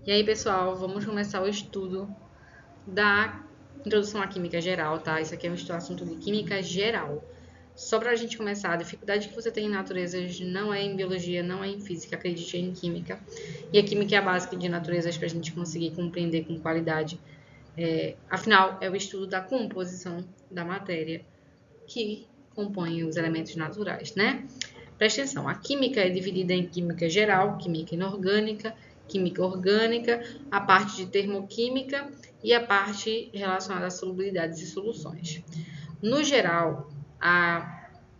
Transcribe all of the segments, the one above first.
E aí, pessoal, vamos começar o estudo da introdução à química geral, tá? Isso aqui é um assunto de química geral. Só para a gente começar, a dificuldade que você tem em naturezas não é em biologia, não é em física, acredite, é em química. E a química é a básica de naturezas para a gente conseguir compreender com qualidade. Afinal, é o estudo da composição da matéria que compõe os elementos naturais, né? Presta atenção, a química é dividida em química geral, química inorgânica, química orgânica, a parte de termoquímica e a parte relacionada a solubilidades e soluções. No geral,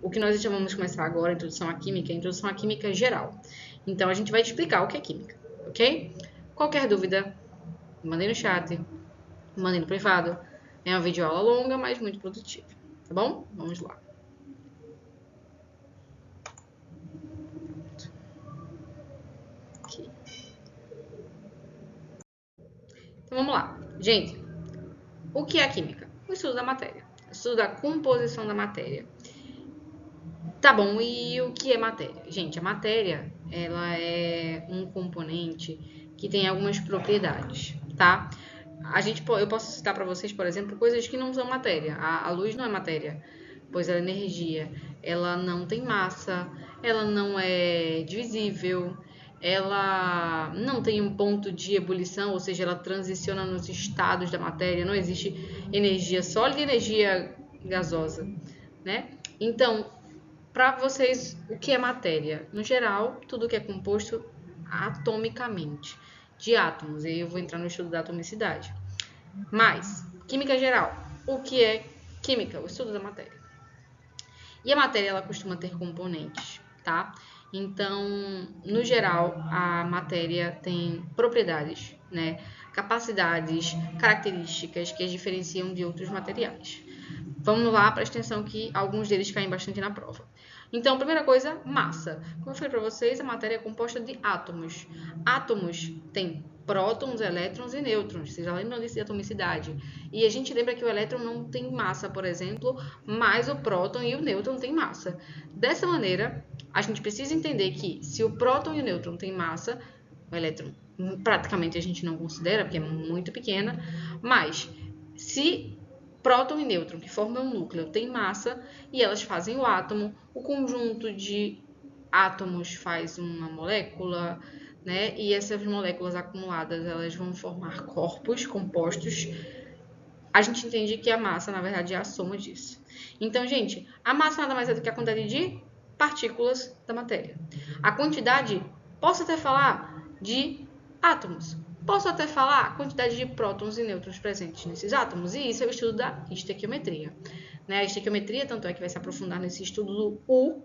o que nós vamos começar agora, a introdução à química geral. Então, a gente vai explicar o que é química, ok? Qualquer dúvida, mandei no chat, mandei no privado. É uma videoaula longa, mas muito produtiva, tá bom? Vamos lá. Aqui. Então, vamos lá. Gente, o que é a química? O estudo da matéria. O estudo da composição da matéria. Tá bom, e o que é matéria? Gente, a matéria, ela é um componente que tem algumas propriedades, tá? Eu posso citar para vocês, por exemplo, coisas que não são matéria. A luz não é matéria, pois ela é energia. Ela não tem massa, ela não é divisível, ela não tem um ponto de ebulição, ou seja, ela transiciona nos estados da matéria. Não existe energia sólida e energia gasosa, né? Então, para vocês, o que é matéria? No geral, tudo que é composto atomicamente, de átomos. E aí eu vou entrar no estudo da atomicidade. Mas, química geral. O que é química? O estudo da matéria. E a matéria, ela costuma ter componentes, tá? Então, no geral, a matéria tem propriedades, né? Capacidades, características que as diferenciam de outros materiais. Vamos lá, presta atenção que alguns deles caem bastante na prova. Então, primeira coisa, massa. Como eu falei para vocês, a matéria é composta de átomos. Átomos têm prótons, elétrons e nêutrons. Vocês já lembram disso de atomicidade? E a gente lembra que o elétron não tem massa, por exemplo, mas o próton e o nêutron têm massa. Dessa maneira, a gente precisa entender que se o próton e o nêutron têm massa, o elétron praticamente a gente não considera, porque é muito pequena, mas se próton e nêutron, que formam um núcleo, têm massa e elas fazem o átomo, o conjunto de átomos faz uma molécula, né? E essas moléculas acumuladas, elas vão formar corpos compostos. A gente entende que a massa, na verdade, é a soma disso. Então, gente, a massa nada mais é do que a quantidade de partículas da matéria. A quantidade, posso até falar de átomos. Posso até falar a quantidade de prótons e nêutrons presentes nesses átomos. E isso é o estudo da estequiometria. A estequiometria, tanto é que vai se aprofundar nesse estudo do U.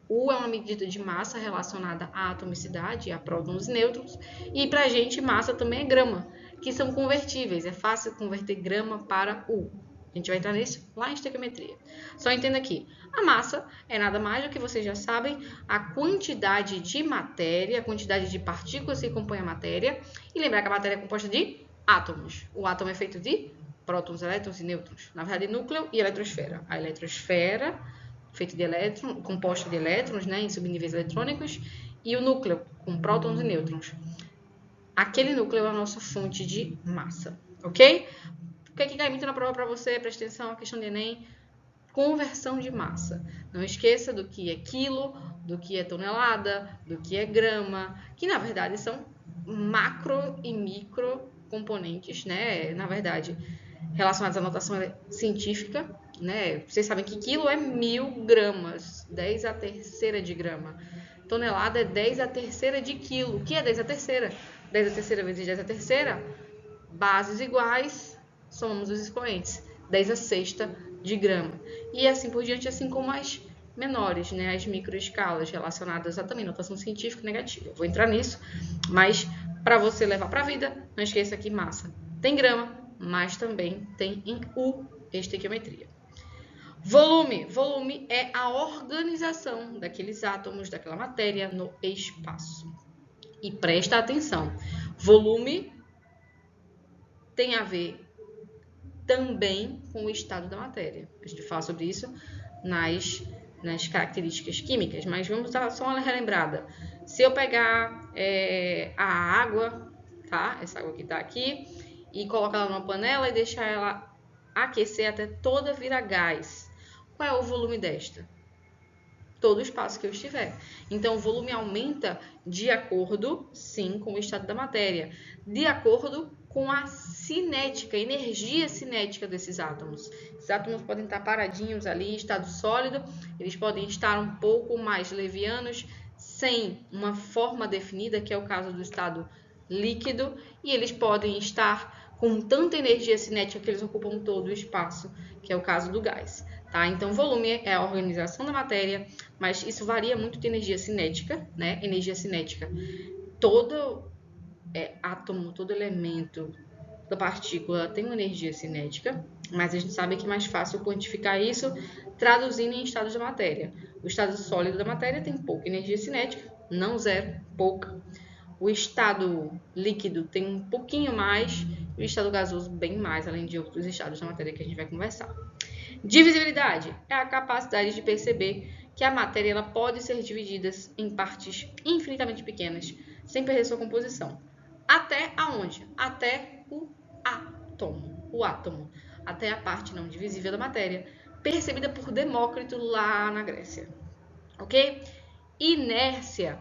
U é uma medida de massa relacionada à atomicidade, a prótons e nêutrons. E para a gente, massa também é grama, que são convertíveis. É fácil converter grama para U. A gente vai entrar nisso lá em estequiometria. Só entenda aqui, a massa é nada mais do que vocês já sabem, a quantidade de matéria, a quantidade de partículas que compõem a matéria. E lembrar que a matéria é composta de átomos. O átomo é feito de prótons, elétrons e nêutrons. Na verdade, núcleo e eletrosfera. A eletrosfera, feita de elétrons, composta de elétrons, né, em subníveis eletrônicos, e o núcleo, com prótons e nêutrons. Aquele núcleo é a nossa fonte de massa, ok? O que é que cai muito na prova para você? Presta atenção, a questão de Enem. Conversão de massa. Não esqueça do que é quilo, do que é tonelada, do que é grama, que na verdade são macro e micro componentes, né? Na verdade, relacionados à notação científica, né? Vocês sabem que quilo é 1000 gramas, 10 a terceira de grama. Tonelada é 10 a terceira de quilo. O que é 10 a terceira? 10 a terceira vezes 10 a terceira, bases iguais, somamos os expoentes. 10 a sexta de grama. E assim por diante, assim como as menores, né, as microescalas relacionadas a também notação científica negativa. Eu vou entrar nisso, mas para você levar para a vida, não esqueça que massa tem grama, mas também tem em U, estequiometria. Volume. Volume é a organização daqueles átomos, daquela matéria no espaço. E presta atenção, volume tem a ver também com o estado da matéria. A gente fala sobre isso nas características químicas, mas vamos dar só uma relembrada. Se eu pegar a água, tá? Essa água que tá aqui, e colocar ela numa panela e deixar ela aquecer até toda virar gás. Qual é o volume desta? Todo o espaço que eu estiver. Então, o volume aumenta de acordo, sim, com o estado da matéria, de acordo com a cinética, energia cinética desses átomos. Esses átomos podem estar paradinhos ali em estado sólido, eles podem estar um pouco mais levianos, sem uma forma definida, que é o caso do estado líquido, e eles podem estar com tanta energia cinética que eles ocupam todo o espaço, que é o caso do gás. Tá? Então, volume é a organização da matéria, mas isso varia muito de energia cinética, né? Energia cinética, todo átomo, todo elemento da partícula tem uma energia cinética, mas a gente sabe que é mais fácil quantificar isso traduzindo em estados da matéria. O estado sólido da matéria tem pouca energia cinética, não zero, pouca. O estado líquido tem um pouquinho mais, e o estado gasoso bem mais, além de outros estados da matéria que a gente vai conversar. Divisibilidade é a capacidade de perceber que a matéria ela pode ser dividida em partes infinitamente pequenas, sem perder sua composição. Até aonde? Até o átomo. O átomo. Até a parte não divisível da matéria, percebida por Demócrito lá na Grécia. Ok? Inércia.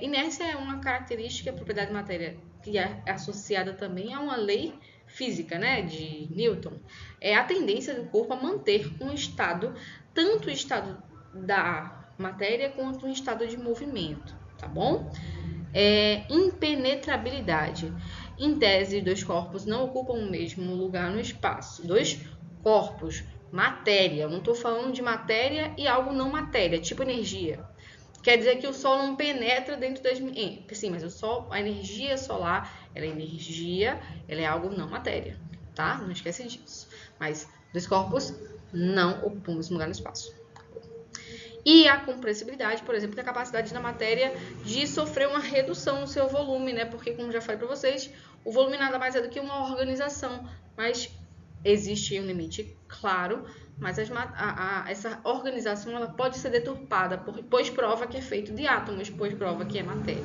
Inércia é uma característica, propriedade de matéria, que é associada também a uma lei física, né, de Newton. É a tendência do corpo a manter um estado, tanto o estado da matéria quanto um estado de movimento, tá bom? Impenetrabilidade. Em tese, dois corpos não ocupam o mesmo lugar no espaço. Dois corpos, matéria. Eu não estou falando de matéria e algo não matéria, tipo energia. Quer dizer que o Sol não penetra dentro das... Sim, mas o Sol, a energia solar, ela é energia, ela é algo não matéria, tá? Não esquece disso. Mas dois corpos não ocupam o mesmo lugar no espaço. E a compressibilidade, por exemplo, que é a capacidade da matéria de sofrer uma redução no seu volume, né? Porque, como já falei para vocês, o volume nada mais é do que uma organização, mas existe um limite, claro, mas essa organização ela pode ser deturpada, pois prova que é feito de átomos, pois prova que é matéria,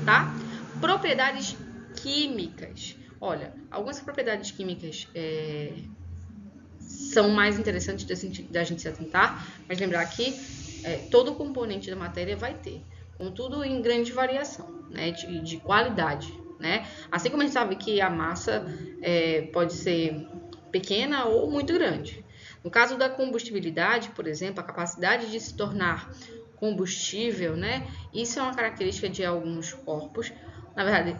tá? Propriedades químicas. Olha, algumas propriedades químicas são mais interessantes da gente se atentar, mas lembrar que todo componente da matéria vai ter, contudo em grande variação, né, de qualidade, né? Assim como a gente sabe que a massa pode ser pequena ou muito grande. No caso da combustibilidade, por exemplo, a capacidade de se tornar combustível, né? Isso é uma característica de alguns corpos, na verdade,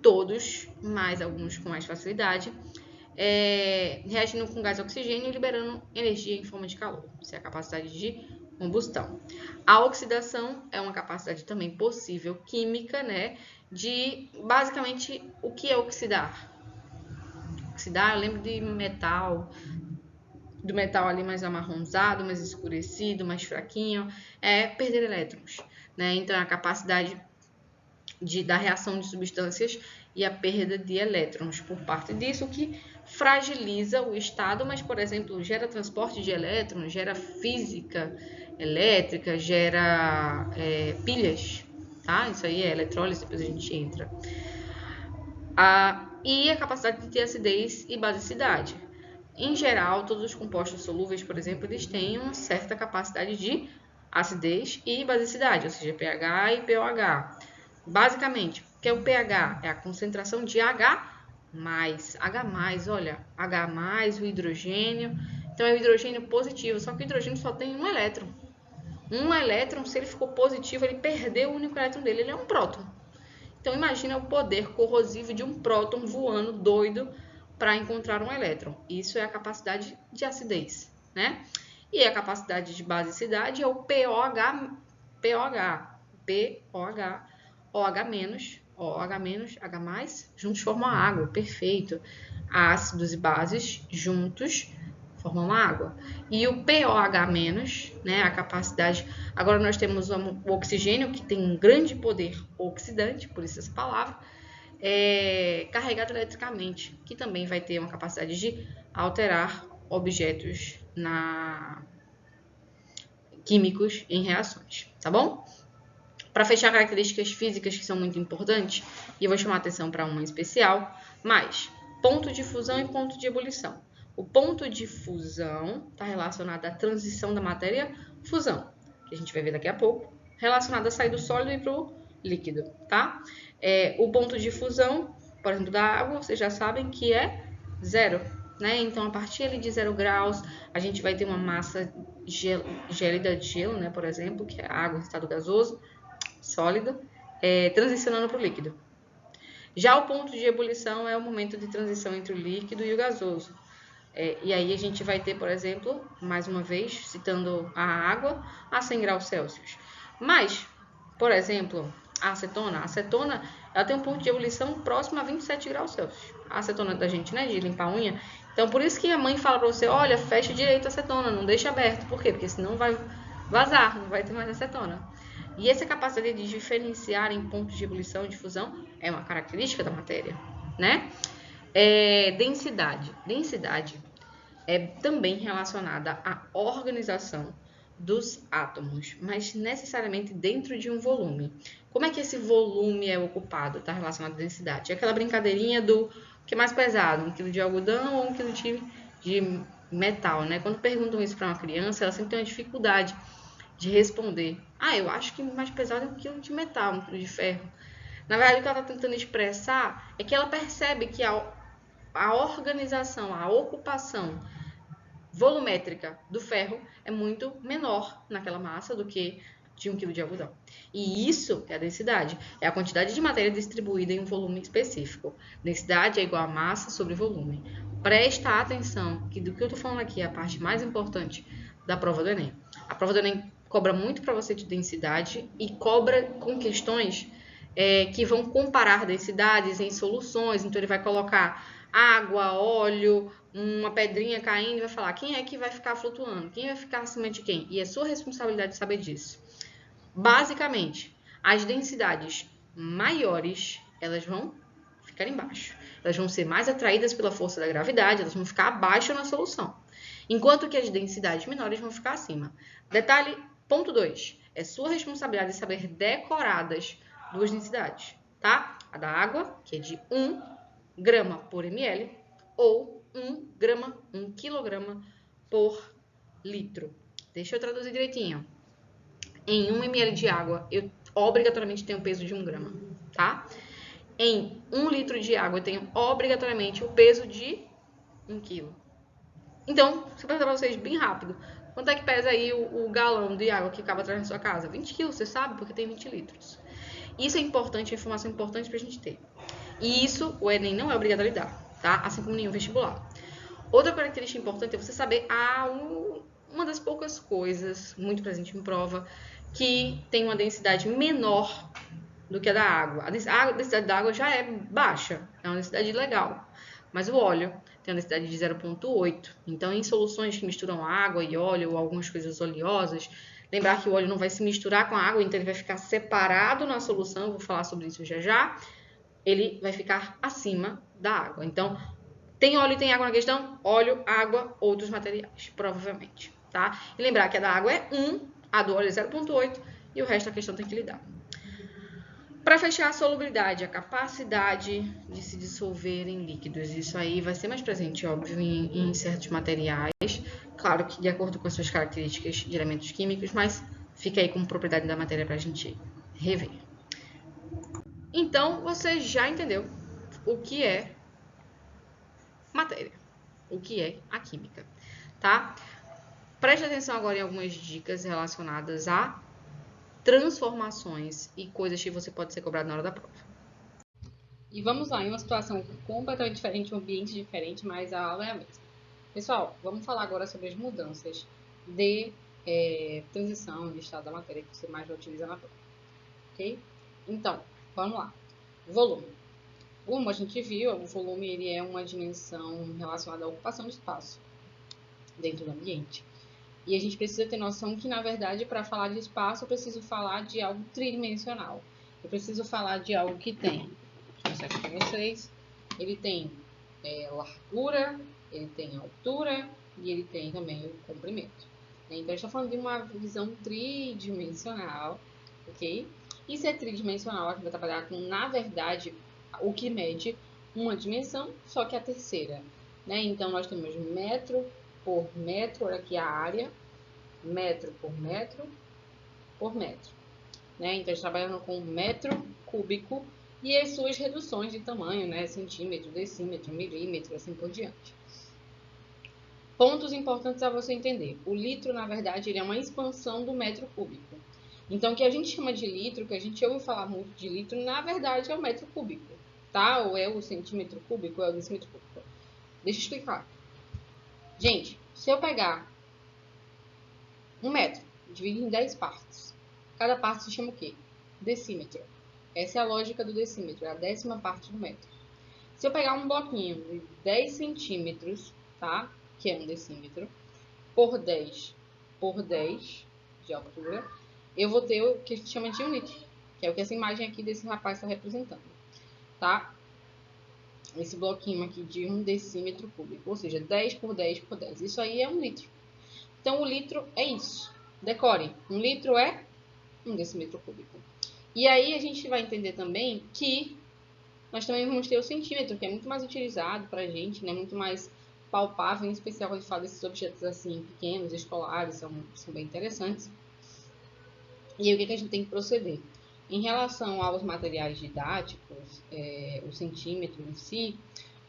todos, mas alguns com mais facilidade, reagindo com gás oxigênio e liberando energia em forma de calor. Isso é a capacidade de combustão. A oxidação é uma capacidade também possível química, né? De basicamente o que é oxidar? Oxidar, eu lembro de metal, do metal ali mais amarronzado, mais escurecido, mais fraquinho, é perder elétrons, né? Então a capacidade da reação de substâncias e a perda de elétrons por parte disso, que fragiliza o estado, mas, por exemplo, gera transporte de elétrons, gera física elétrica, gera pilhas, tá? Isso aí é eletrólise, depois a gente entra. E a capacidade de ter acidez e basicidade. Em geral, todos os compostos solúveis, por exemplo, eles têm uma certa capacidade de acidez e basicidade, ou seja, pH e pOH. Basicamente, o que é o pH? É a concentração de H+, olha, H+, o hidrogênio. Então, é o hidrogênio positivo, só que o hidrogênio só tem um elétron. Um elétron, se ele ficou positivo, ele perdeu o único elétron dele, ele é um próton. Então, imagina o poder corrosivo de um próton voando doido para encontrar um elétron. Isso é a capacidade de acidez, né? E a capacidade de basicidade é o pOH, OH-, H+, juntos formam a água, perfeito. Ácidos e bases juntos formam a água. E o pOH-, né, a capacidade... Agora nós temos o oxigênio, que tem um grande poder oxidante, por isso essa palavra, carregado eletricamente, que também vai ter uma capacidade de alterar objetos químicos em reações, tá bom? Para fechar, características físicas que são muito importantes, e eu vou chamar a atenção para uma em especial, mas ponto de fusão e ponto de ebulição. O ponto de fusão está relacionado à transição da matéria fusão, que a gente vai ver daqui a pouco, relacionado a sair do sólido e para o líquido, tá? O ponto de fusão, por exemplo, da água, vocês já sabem que é zero, né? Então, a partir ali de 0 graus, a gente vai ter uma massa gélida de gelo, né? Por exemplo, que é a água em estado gasoso, sólido, transicionando para o líquido. Já o ponto de ebulição é o momento de transição entre o líquido e o gasoso. E aí a gente vai ter, por exemplo, mais uma vez, citando a água, a 100 graus Celsius. Mas, por exemplo, a acetona, ela tem um ponto de ebulição próximo a 27 graus Celsius. A acetona da gente, né, de limpar a unha. Então, por isso que a mãe fala pra você, olha, fecha direito a acetona, não deixa aberto. Por quê? Porque senão vai vazar, não vai ter mais acetona. E essa capacidade de diferenciar em pontos de ebulição e de fusão é uma característica da matéria, né? Densidade. Densidade é também relacionada à organização dos átomos, mas necessariamente dentro de um volume. Como é que esse volume é ocupado? Está relacionado à densidade. É aquela brincadeirinha do que é mais pesado, 1 kg de algodão ou 1 kg de metal, né? Quando perguntam isso para uma criança, ela sempre tem uma dificuldade de responder. Eu acho que o mais pesado é 1 kg de metal, 1 kg de ferro. Na verdade, o que ela está tentando expressar é que ela percebe que a organização, a ocupação volumétrica do ferro é muito menor naquela massa do que de 1 kg de algodão. E isso é a densidade, é a quantidade de matéria distribuída em um volume específico. Densidade é igual a massa sobre volume. Presta atenção que do que eu estou falando aqui é a parte mais importante da prova do Enem. A prova do Enem cobra muito para você de densidade e cobra com questões que vão comparar densidades em soluções. Então, ele vai colocar água, óleo, uma pedrinha caindo e vai falar quem é que vai ficar flutuando, quem vai ficar acima de quem. E é sua responsabilidade saber disso. Basicamente, as densidades maiores, elas vão ficar embaixo. Elas vão ser mais atraídas pela força da gravidade, elas vão ficar abaixo na solução. Enquanto que as densidades menores vão ficar acima. Detalhe, ponto 2. É sua responsabilidade saber decoradas duas densidades, tá? A da água, que é de 1 grama por ml, ou 1 grama, 1 quilograma por litro. Deixa eu traduzir direitinho. Em 1 ml de água, eu obrigatoriamente tenho o peso de 1 grama, tá? Em 1 litro de água, eu tenho obrigatoriamente o peso de 1 quilo. Então, se eu perguntar pra vocês bem rápido, quanto é que pesa aí o galão de água que acaba atrás da sua casa? 20 quilos, você sabe? Porque tem 20 litros. Isso é importante, é informação importante pra gente ter. E isso o Enem não é obrigado a lhe dar, tá? Assim como nenhum vestibular. Outra característica importante é você saber uma das poucas coisas, muito presente em prova, que tem uma densidade menor do que a da água. A densidade da água já é baixa, é uma densidade legal. Mas o óleo tem uma densidade de 0,8. Então, em soluções que misturam água e óleo ou algumas coisas oleosas, lembrar que o óleo não vai se misturar com a água, então ele vai ficar separado na solução, eu vou falar sobre isso já já. Ele vai ficar acima da água. Então, tem óleo e tem água na questão? Óleo, água, outros materiais, provavelmente, tá? E lembrar que a da água é 1, a do óleo é 0,8 e o resto a questão tem que lidar. Para fechar, a solubilidade, a capacidade de se dissolver em líquidos. Isso aí vai ser mais presente, óbvio, em certos materiais. Claro que de acordo com as suas características de elementos químicos, mas fica aí como propriedade da matéria para a gente rever. Então, você já entendeu o que é matéria, o que é a química, tá? Preste atenção agora em algumas dicas relacionadas a transformações e coisas que você pode ser cobrado na hora da prova. E vamos lá, em uma situação completamente diferente, um ambiente diferente, mas a aula é a mesma. Pessoal, vamos falar agora sobre as mudanças de transição de estado da matéria que você mais vai utilizar na prova, ok? Então, vamos lá. Volume. Como a gente viu, o volume ele é uma dimensão relacionada à ocupação de espaço dentro do ambiente. E a gente precisa ter noção que, na verdade, para falar de espaço, eu preciso falar de algo tridimensional. Eu preciso falar de algo que tem, deixa eu mostrar aqui para vocês, ele tem largura, ele tem altura e ele tem também o comprimento. Então, a gente está falando de uma visão tridimensional, ok? E se é tridimensional, a gente vai trabalhar com, na verdade, o que mede uma dimensão, só que a terceira, né? Então, nós temos metro por metro, olha aqui a área, metro por metro, né? Então, a gente trabalhando com metro cúbico e as suas reduções de tamanho, né? Centímetro, decímetro, milímetro, assim por diante. Pontos importantes a você entender. O litro, na verdade, ele é uma expansão do metro cúbico. Então, o que a gente chama de litro, que a gente ouve falar muito de litro, na verdade é o metro cúbico, tá? Ou é o centímetro cúbico, ou é o decímetro cúbico. Deixa eu explicar. Gente, se eu pegar 1 metro, dividir em 10 partes, cada parte se chama o quê? Decímetro. Essa é a lógica do decímetro, é a 10ª parte do metro. Se eu pegar um bloquinho de 10 centímetros, tá? Que é um decímetro, por 10 de altura, eu vou ter o que a gente chama de 1 litro, que é o que essa imagem aqui desse rapaz está representando, tá? Esse bloquinho aqui de 1 decímetro cúbico, ou seja, 10 por 10 por 10. Isso aí é 1 litro. Então, o litro é isso. Decore, 1 litro é 1 decímetro cúbico. E aí, a gente vai entender também que nós também vamos ter o centímetro, que é muito mais utilizado para a gente, né? Muito mais palpável, em especial quando a gente fala desses objetos assim, pequenos, escolares, são bem interessantes. E aí, o que a gente tem que proceder? Em relação aos materiais didáticos, o centímetro em si,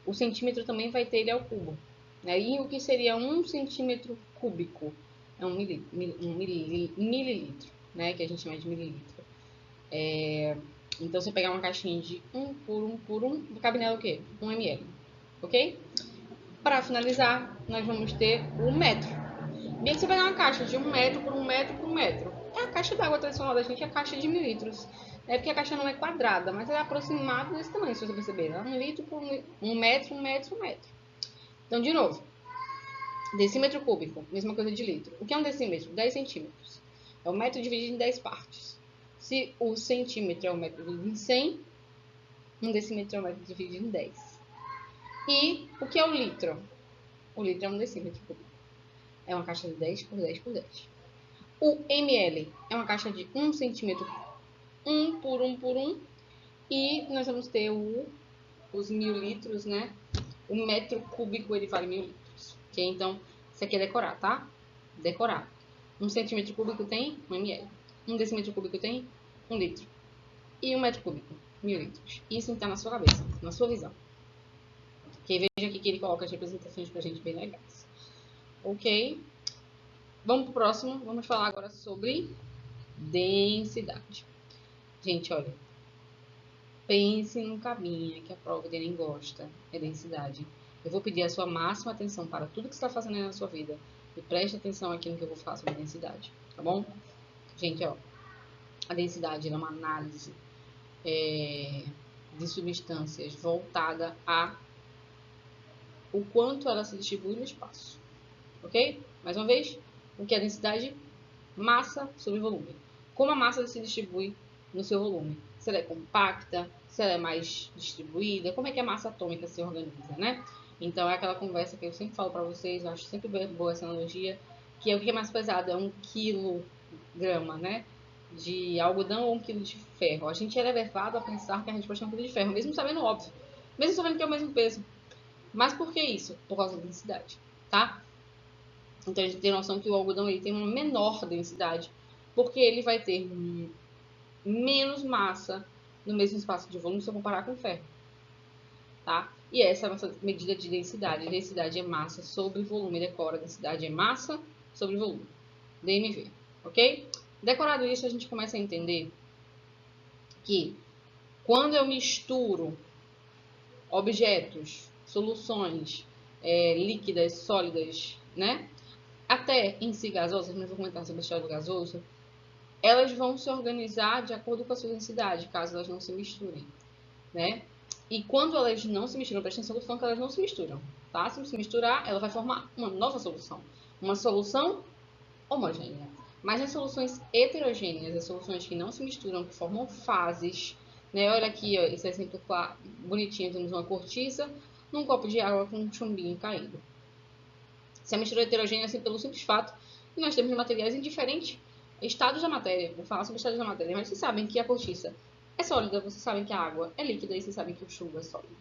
o centímetro também vai ter ele ao cubo. Né? E o que seria 1 centímetro cúbico? É um mililitro, né? Que a gente chama de mililitro. Então, se eu pegar uma caixinha de 1 por 1 por 1, cabe nela o quê? 1 ml, ok? Para finalizar, nós vamos ter o metro. Bem que se eu pegar uma caixa de 1 metro por 1 metro por 1 metro, é a caixa d'água tradicional da gente, é a caixa de 1000 litros. É porque a caixa não é quadrada, mas é aproximado desse tamanho, se você perceber. 1 litro por 1 metro, 1 metro, 1 metro. Então, de novo, decímetro cúbico, mesma coisa de litro. O que é um decímetro? 10 centímetros. É o metro dividido em 10 partes. Se o centímetro é o metro dividido em 100, um decímetro é o metro dividido em 10. E o que é o litro? O litro é um decímetro cúbico. É uma caixa de 10 por 10 por 10. O ml é uma caixa de 1 centímetro, 1 por 1 por 1. E nós vamos ter os 1000 litros, né? O metro cúbico, ele vale 1000 litros. Ok? Então, isso aqui é decorar, tá? Decorar. 1 centímetro cúbico tem 1 ml. 1 decímetro cúbico tem 1 litro. E 1 metro cúbico, 1000 litros. Isso está na sua cabeça, na sua visão. Ok? Veja aqui que ele coloca as representações pra gente bem legais. Ok? Vamos pro próximo. Vamos falar agora sobre densidade. Gente, olha. Pense num cabinha que a prova de nem gosta. É densidade. Eu vou pedir a sua máxima atenção para tudo que você está fazendo aí na sua vida. E preste atenção aqui no que eu vou falar sobre densidade. Tá bom? Gente, ó. A densidade é uma análise de substâncias voltada a o quanto ela se distribui no espaço. Ok? Mais uma vez, o que é densidade? Massa sobre volume. Como a massa se distribui no seu volume? Se ela é compacta, se ela é mais distribuída, como é que a massa atômica se organiza, né? Então, é aquela conversa que eu sempre falo para vocês, eu acho sempre boa essa analogia, que é o que é mais pesado, é 1 quilograma, né? De algodão ou 1 quilo de ferro. A gente é levado a pensar que a resposta é 1 quilo de ferro, mesmo sabendo óbvio, mesmo sabendo que é o mesmo peso. Mas por que isso? Por causa da densidade, tá? Então a gente tem noção que o algodão ele tem uma menor densidade, porque ele vai ter menos massa no mesmo espaço de volume se eu comparar com o ferro, tá? E essa é a nossa medida de densidade. Densidade é massa sobre volume. Decora, densidade é massa sobre volume. DMV, ok? Decorado isso, a gente começa a entender que quando eu misturo objetos, soluções líquidas, sólidas, né? Até em si gasosas, mas vou comentar sobre a história do gasoso, elas vão se organizar de acordo com a sua densidade, caso elas não se misturem, né? E quando elas não se misturam, presta atenção que elas não se misturam, tá? Se se misturar, ela vai formar uma nova solução, uma solução homogênea. Mas as soluções heterogêneas, as soluções que não se misturam, que formam fases, né? Olha aqui, ó, esse exemplo bonitinho, temos uma cortiça num copo de água com um chumbinho caído. Se a mistura heterogênea, assim, pelo simples fato que nós temos materiais em diferentes Estados da matéria, vou falar sobre estados da matéria, mas vocês sabem que a cortiça é sólida, vocês sabem que a água é líquida e vocês sabem que o chumbo é sólido,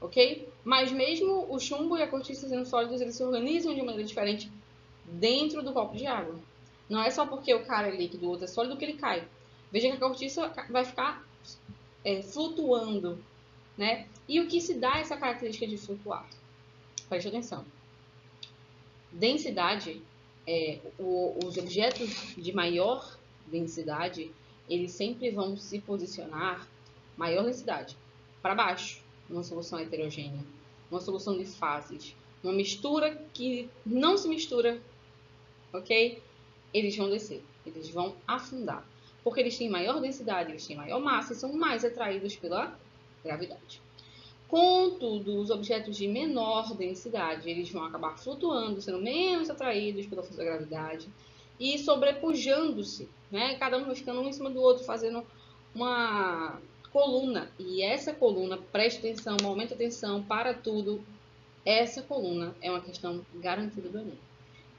ok? Mas mesmo o chumbo e a cortiça sendo sólidos, eles se organizam de maneira diferente dentro do copo de água. Não é só porque o cara é líquido e o outro é sólido que ele cai. Veja que a cortiça vai ficar flutuando, né? E o que se dá essa característica de flutuar? Preste atenção. Densidade, os objetos de maior densidade, eles sempre vão se posicionar maior densidade para baixo, numa solução heterogênea, uma solução de fases, uma mistura que não se mistura, ok? Eles vão descer, eles vão afundar, porque eles têm maior densidade, eles têm maior massa e são mais atraídos pela gravidade. Contudo, os objetos de menor densidade, eles vão acabar flutuando, sendo menos atraídos pela força da gravidade e sobrepujando-se, né? Cada um vai ficando um em cima do outro, fazendo uma coluna. E essa coluna, preste atenção, aumenta atenção para tudo. Essa coluna é uma questão garantida do Enem.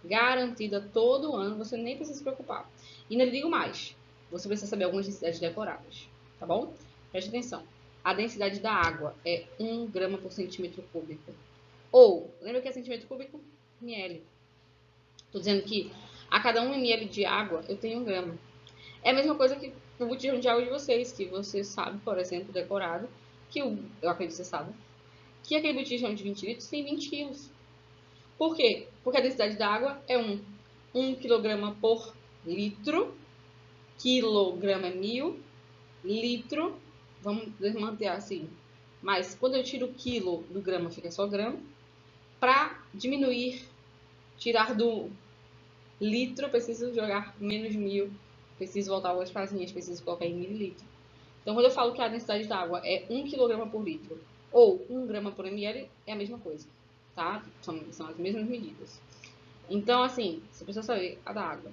Garantida todo ano, você nem precisa se preocupar. E não lhe digo mais, você precisa saber algumas densidades decoradas, tá bom? Preste atenção. A densidade da água é 1 grama por centímetro cúbico. Ou, lembra que é centímetro cúbico? ml. Estou dizendo que a cada 1 ml de água eu tenho 1 grama. É a mesma coisa que o botijão de água de vocês, que você sabe, por exemplo, decorado, que eu acredito que você sabe, que aquele botijão de 20 litros tem 20 quilos. Por quê? Porque a densidade da água é 1 kg por litro. Quilograma é 1000. Litro, vamos manter assim. Mas quando eu tiro o quilo do grama, fica só grama. Para diminuir, tirar do litro, preciso jogar menos 1000. Preciso voltar algumas casinhas, preciso colocar em mililitro. Então, quando eu falo que a densidade da água é 1 kg por litro ou 1 grama por ml, é a mesma coisa, tá? São as mesmas medidas. Então, assim, você precisa saber a da água,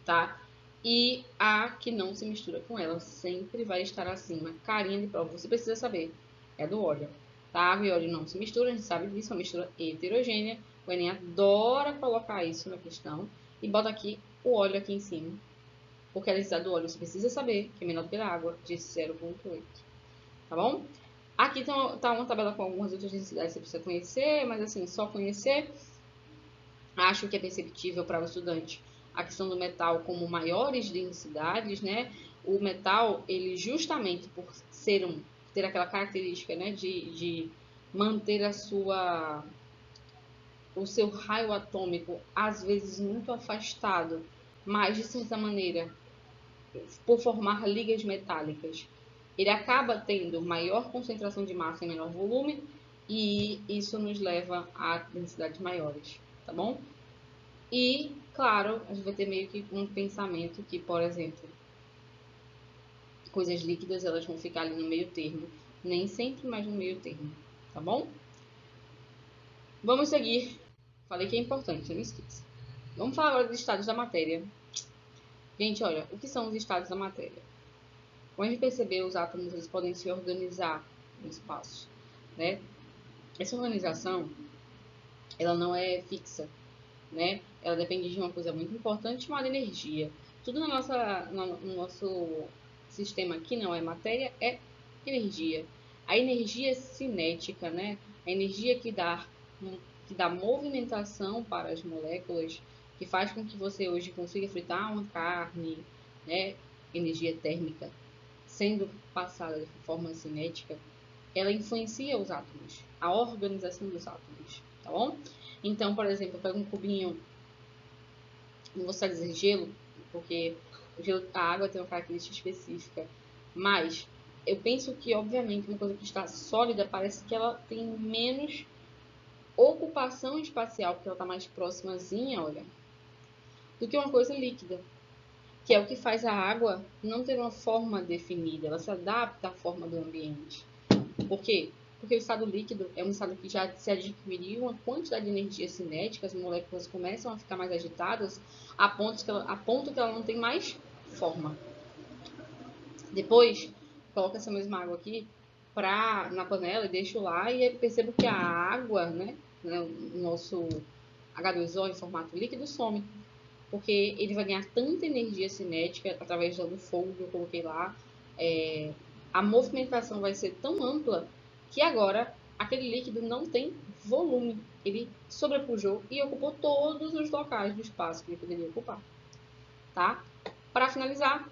tá? E a que não se mistura com ela sempre vai estar acima. Carinha de prova, você precisa saber. É do óleo. Tá? Água e óleo não se misturam, a gente sabe disso, é uma mistura heterogênea. O Enem adora colocar isso na questão. E bota aqui o óleo aqui em cima. Porque a densidade do óleo você precisa saber, que é menor do que a da água, de 0,8. Tá bom? Aqui tá uma tabela com algumas outras densidades que você precisa conhecer, mas assim, só conhecer, acho que é perceptível para o estudante a questão do metal como maiores densidades, né? O metal, ele justamente por ter aquela característica, né, de manter o seu raio atômico às vezes muito afastado, mas de certa maneira por formar ligas metálicas, ele acaba tendo maior concentração de massa em menor volume e isso nos leva a densidades maiores, tá bom? E, claro, a gente vai ter meio que um pensamento que, por exemplo, coisas líquidas elas vão ficar ali no meio termo, nem sempre mais no meio termo, tá bom? Vamos seguir. Falei que é importante, não esqueça. Vamos falar agora dos estados da matéria. Gente, olha, o que são os estados da matéria? Como a gente percebeu, os átomos eles podem se organizar no espaço, né? Essa organização, ela não é fixa, né? Ela depende de uma coisa muito importante chamada energia. Tudo no nosso sistema aqui não é matéria, é energia. A energia cinética, né? A energia que dá movimentação para as moléculas, que faz com que você hoje consiga fritar uma carne, né? Energia térmica, sendo passada de forma cinética, ela influencia os átomos, a organização dos átomos, tá bom? Então, por exemplo, eu pego um cubinho, não vou só dizer gelo, porque a água tem uma característica específica, mas eu penso que, obviamente, uma coisa que está sólida parece que ela tem menos ocupação espacial, porque ela está mais próximazinha, olha, do que uma coisa líquida, que é o que faz a água não ter uma forma definida, ela se adapta à forma do ambiente. Por quê? Porque o estado líquido é um estado que já se adquiriu uma quantidade de energia cinética, as moléculas começam a ficar mais agitadas a ponto que ela não tem mais forma. Depois, coloco essa mesma água aqui na panela e deixo lá e percebo que a água, né, o nosso H2O em formato líquido some. porque ele vai ganhar tanta energia cinética através do fogo que eu coloquei lá. A movimentação vai ser tão ampla que agora aquele líquido não tem volume. Ele sobrepujou e ocupou todos os locais do espaço que ele poderia ocupar. Tá? Para finalizar,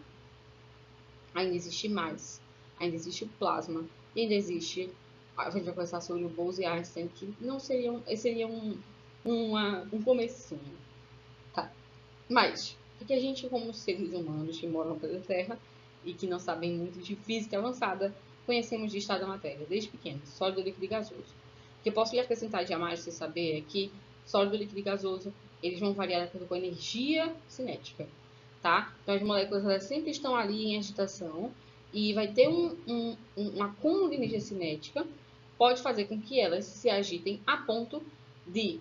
ainda existe mais. Ainda existe o plasma. E ainda existe, a gente vai conversar sobre o Bose e Einstein, que não seriam, seria um comecinho. Tá? Mas, o que a gente, como seres humanos que moram no planeta Terra e que não sabem muito de física avançada, conhecemos de estado da matéria, desde pequeno, sólido, líquido e gasoso. O que eu posso lhe acrescentar de a mais você saber é que sólido, líquido e gasoso, eles vão variar de acordo com a energia cinética, tá? Então, as moléculas elas sempre estão ali em agitação e vai ter um acúmulo de energia cinética, pode fazer com que elas se agitem a ponto de,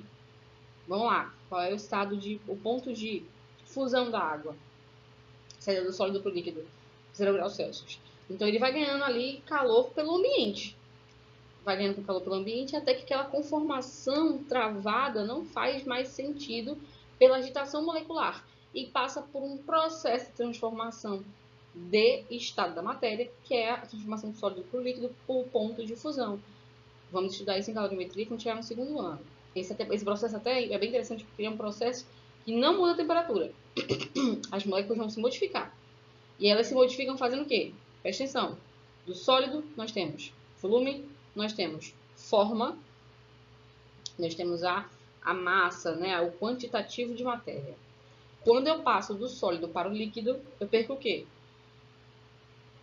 vamos lá, qual é o ponto de fusão da água, saída do sólido para o líquido, 0 graus Celsius. Então ele vai ganhando ali calor pelo ambiente. Vai ganhando calor pelo ambiente até que aquela conformação travada não faz mais sentido pela agitação molecular e passa por um processo de transformação de estado da matéria, que é a transformação do sólido para o líquido por ponto de fusão. Vamos estudar isso em calorimetria quando chegar no segundo ano. Esse processo até é bem interessante porque é um processo que não muda a temperatura. As moléculas vão se modificar. E elas se modificam fazendo o quê? Presta atenção. Do sólido, nós temos volume, nós temos forma, nós temos a massa, né? O quantitativo de matéria. Quando eu passo do sólido para o líquido, eu perco o quê?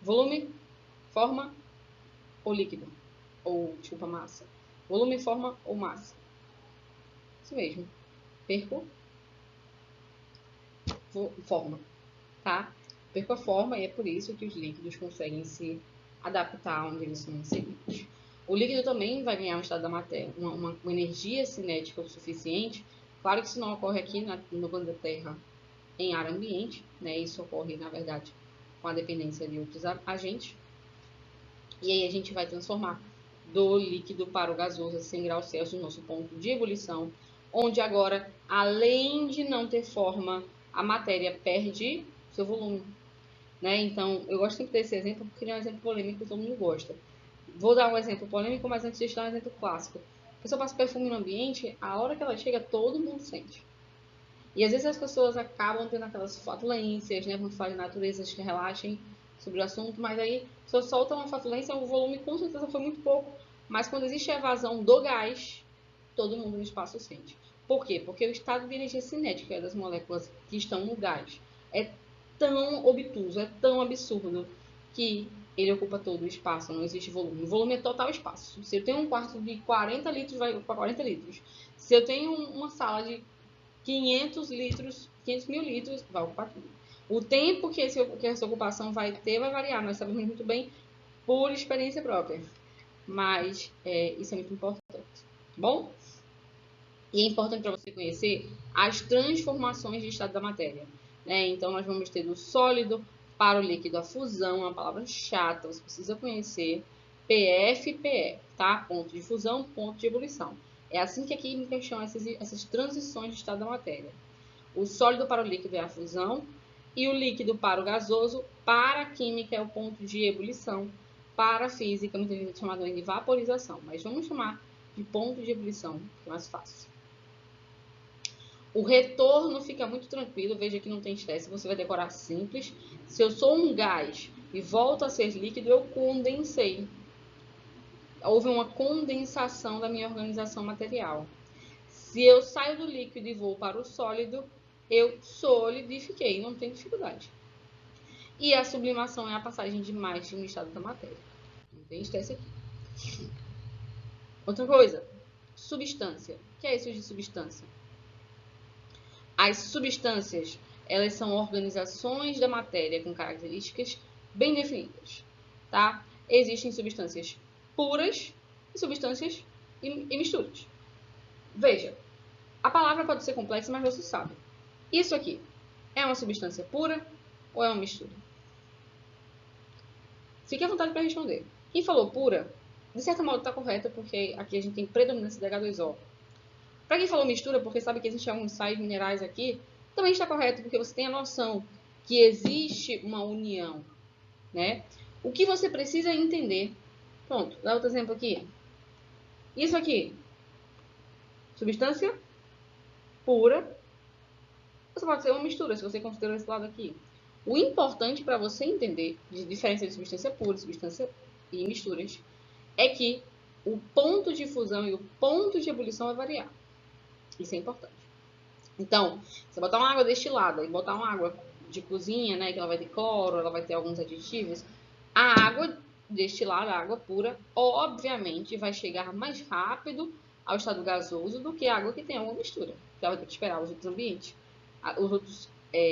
Volume, forma ou líquido? Ou, desculpa, massa. Volume, forma ou massa? Isso mesmo. Perco forma, tá? Perco a forma e é por isso que os líquidos conseguem se adaptar onde eles são inseridos. O líquido também vai ganhar um estado da matéria, uma energia cinética o suficiente. Claro que isso não ocorre aqui no planeta Terra em ar ambiente, né? Isso ocorre, na verdade, com a dependência de outros agentes. E aí a gente vai transformar do líquido para o gasoso a 100 graus Celsius, nosso ponto de ebulição, onde agora, além de não ter forma, a matéria perde seu volume. Né? Então, eu gosto sempre desse exemplo porque ele é um exemplo polêmico que todo mundo gosta. Vou dar um exemplo polêmico, mas antes de dar um exemplo clássico. A pessoa passa perfume no ambiente, a hora que ela chega, todo mundo sente. E às vezes as pessoas acabam tendo aquelas flatulências, né? Quando falam de naturezas que relaxem sobre o assunto, mas aí a pessoa solta uma flatulência, o volume com certeza foi muito pouco, mas quando existe a evasão do gás, todo mundo no espaço sente. Por quê? Porque o estado de energia cinética das moléculas que estão no gás é tão obtuso, é tão absurdo, que ele ocupa todo o espaço, não existe volume. O volume é total espaço. Se eu tenho um quarto de 40 litros, vai ocupar 40 litros. Se eu tenho uma sala de 500 litros, 500 mil litros, vai ocupar tudo. O tempo que essa ocupação vai ter vai variar, nós sabemos muito bem por experiência própria. Mas isso é muito importante, tá bom? E é importante para você conhecer as transformações de estado da matéria. Né? Então, nós vamos ter do sólido para o líquido a fusão, uma palavra chata, você precisa conhecer. PF e PE, tá? Ponto de fusão, ponto de ebulição. É assim que a química chama essas transições de estado da matéria. O sólido para o líquido é a fusão e o líquido para o gasoso, para a química, é o ponto de ebulição. Para a física, muitas vezes é chamado de vaporização, mas vamos chamar de ponto de ebulição, que é mais fácil. O retorno fica muito tranquilo, veja que não tem estresse, você vai decorar simples. Se eu sou um gás e volto a ser líquido, eu condensei. Houve uma condensação da minha organização material. Se eu saio do líquido e vou para o sólido, eu solidifiquei, não tem dificuldade. E a sublimação é a passagem de mais de um estado da matéria. Não tem estresse aqui. Outra coisa, substância. O que é isso de substância? As substâncias, elas são organizações da matéria com características bem definidas, tá? Existem substâncias puras e substâncias e misturas. Veja, a palavra pode ser complexa, mas você sabe. Isso aqui é uma substância pura ou é uma mistura? Fique à vontade para responder. Quem falou pura, de certo modo está correta, porque aqui a gente tem predominância de H2O. Para quem falou mistura, porque sabe que existem alguns sais minerais aqui também está correto, porque você tem a noção que existe uma união, né? O que você precisa entender. Pronto, dá outro exemplo aqui. Isso aqui, substância pura, você pode ser uma mistura, se você considerar esse lado aqui. O importante para você entender de diferença de substância pura, substância e misturas, é que o ponto de fusão e o ponto de ebulição vai variar. Isso é importante. Então, você botar uma água destilada e botar uma água de cozinha, né, que ela vai ter cloro, ela vai ter alguns aditivos, a água destilada, a água pura, obviamente vai chegar mais rápido ao estado gasoso do que a água que tem alguma mistura, que ela vai ter que esperar os outros ambientes, os outros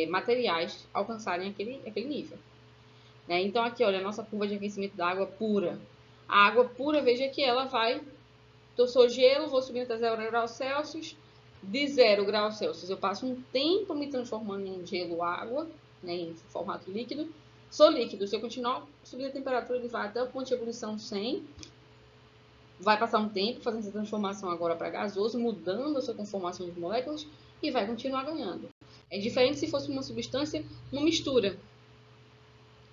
materiais alcançarem aquele nível. Né? Então, aqui, olha, a nossa curva de aquecimento da água pura. A água pura, veja que ela vai... Eu sou gelo, vou subindo até 0 graus Celsius. De 0 graus Celsius, eu passo um tempo me transformando em gelo-água, né, em formato líquido. Sou líquido, se eu continuar subindo a temperatura, ele vai até o ponto de ebulição 100. Vai passar um tempo fazendo essa transformação agora para gasoso, mudando a sua conformação de moléculas e vai continuar ganhando. É diferente se fosse uma substância, uma mistura,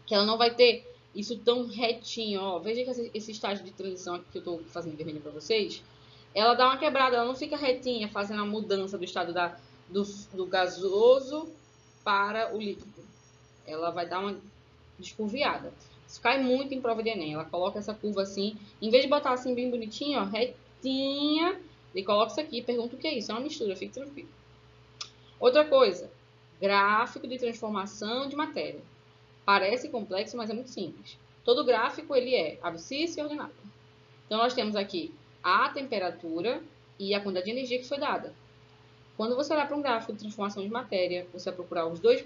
que ela não vai ter isso tão retinho. Ó, veja que esse estágio de transição aqui que eu estou fazendo vermelho para vocês, ela dá uma quebrada, ela não fica retinha, fazendo a mudança do estado do gasoso para o líquido. Ela vai dar uma descurviada. Isso cai muito em prova de Enem. Ela coloca essa curva assim, em vez de botar assim bem bonitinho, ó, retinha, ele coloca isso aqui e pergunta o que é isso. É uma mistura, fique tranquilo. Outra coisa, gráfico de transformação de matéria. Parece complexo, mas é muito simples. Todo gráfico ele é abscissa e ordenado. Então, nós temos aqui a temperatura e a quantidade de energia que foi dada. Quando você olhar para um gráfico de transformação de matéria, você vai procurar os dois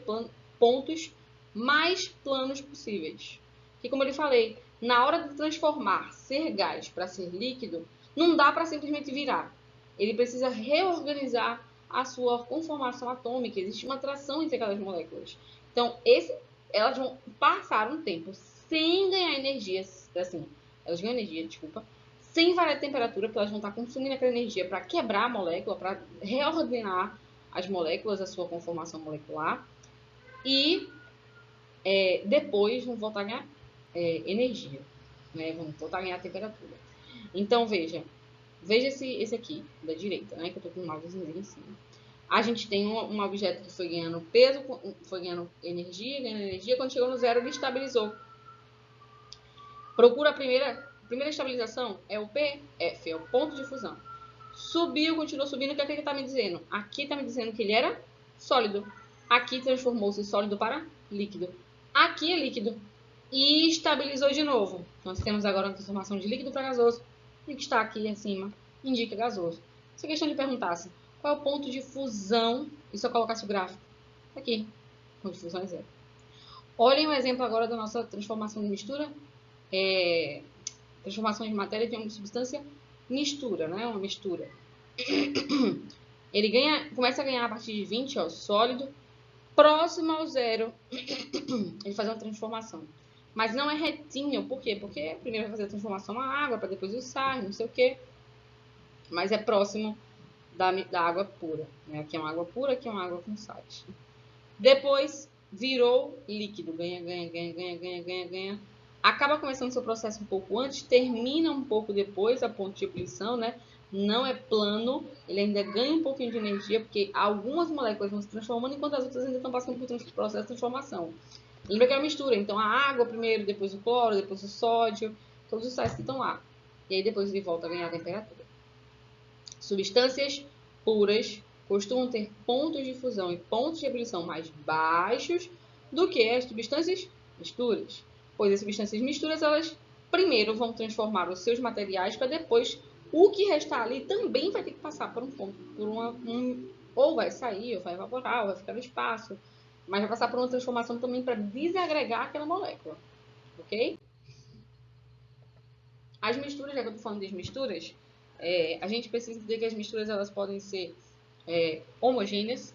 pontos mais planos possíveis. Que, como eu lhe falei, na hora de transformar ser gás para ser líquido, não dá para simplesmente virar. Ele precisa reorganizar a sua conformação atômica. Existe uma atração entre aquelas moléculas. Então, elas vão passar um tempo sem ganhar energia, assim, elas ganham energia, desculpa, sem variar a temperatura, porque elas vão estar consumindo aquela energia para quebrar a molécula, para reordenar as moléculas, a sua conformação molecular, e depois vão voltar a ganhar energia, né? Vão voltar a ganhar temperatura. Então, veja esse aqui, da direita, né? Que eu estou com o mousezinho em cima. A gente tem um objeto que foi ganhando peso, foi ganhando energia, quando chegou no zero ele estabilizou. Procura a primeira estabilização, é o PF, é o ponto de fusão. Subiu, continuou subindo, o que é que está me dizendo? Aqui está me dizendo que ele era sólido. Aqui transformou-se sólido para líquido. Aqui é líquido. E estabilizou de novo. Nós temos agora uma transformação de líquido para gasoso. E o que está aqui acima indica gasoso. Se a questão lhe perguntasse qual é o ponto de fusão, e se eu colocasse o gráfico? Aqui. O ponto de fusão é zero. Olhem o exemplo agora da nossa transformação de mistura. Transformação de matéria de uma substância mistura, né? Uma mistura. Ele começa a ganhar a partir de 20, ó, sólido, próximo ao zero. Ele faz uma transformação. Mas não é retinho, por quê? Porque primeiro vai fazer a transformação à água, para depois os sais, não sei o quê. Mas é próximo da água pura. Né? Aqui é uma água pura, aqui é uma água com sais. Depois virou líquido, ganha. Acaba começando seu processo um pouco antes, termina um pouco depois, a ponto de ebulição, né? Não é plano, ele ainda ganha um pouquinho de energia, porque algumas moléculas vão se transformando, enquanto as outras ainda estão passando por processo de transformação. Lembra que é uma mistura, então a água primeiro, depois o cloro, depois o sódio, todos os sais que estão lá. E aí depois ele volta a ganhar a temperatura. Substâncias puras costumam ter pontos de fusão e pontos de ebulição mais baixos do que as substâncias misturas. Pois as substâncias misturas, elas primeiro vão transformar os seus materiais para depois o que restar ali também vai ter que passar por ou vai sair, ou vai evaporar, ou vai ficar no espaço, mas vai passar por uma transformação também para desagregar aquela molécula, ok? As misturas, já que eu estou falando das misturas, a gente precisa entender que as misturas elas podem ser homogêneas,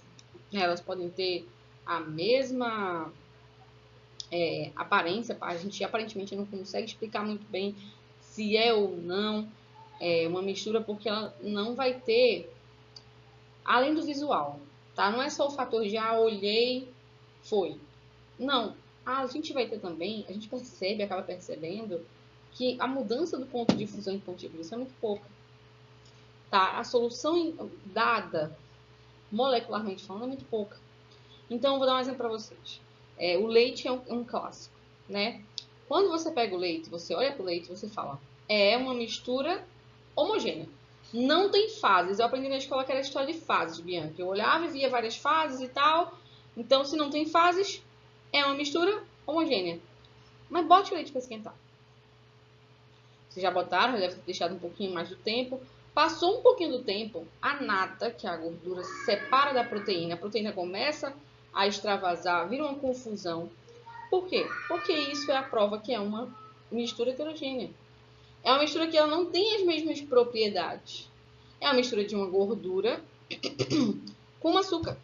né? Elas podem ter a mesma aparência, a gente aparentemente não consegue explicar muito bem se é ou não uma mistura, porque ela não vai ter, além do visual, tá? Não é só o fator de, olhei, foi. Não. A gente vai ter também, a gente acaba percebendo que a mudança do ponto de fusão e ponto de ebulição é muito pouca, tá? A solução dada, molecularmente falando, é muito pouca. Então, eu vou dar um exemplo para vocês. O leite é um clássico, né? Quando você pega o leite, você olha para o leite, você fala, é uma mistura homogênea. Não tem fases. Eu aprendi na escola que era a história de fases, Bianca. Eu olhava e via várias fases e tal. Então, se não tem fases, é uma mistura homogênea. Mas bote o leite para esquentar. Vocês já botaram, já deve ter deixado um pouquinho mais do tempo. Passou um pouquinho do tempo, a nata, que é a gordura, se separa da proteína. A proteína começa a extravasar, vira uma confusão. Por quê? Porque isso é a prova que é uma mistura heterogênea. É uma mistura que ela não tem as mesmas propriedades. É uma mistura de uma gordura com açúcar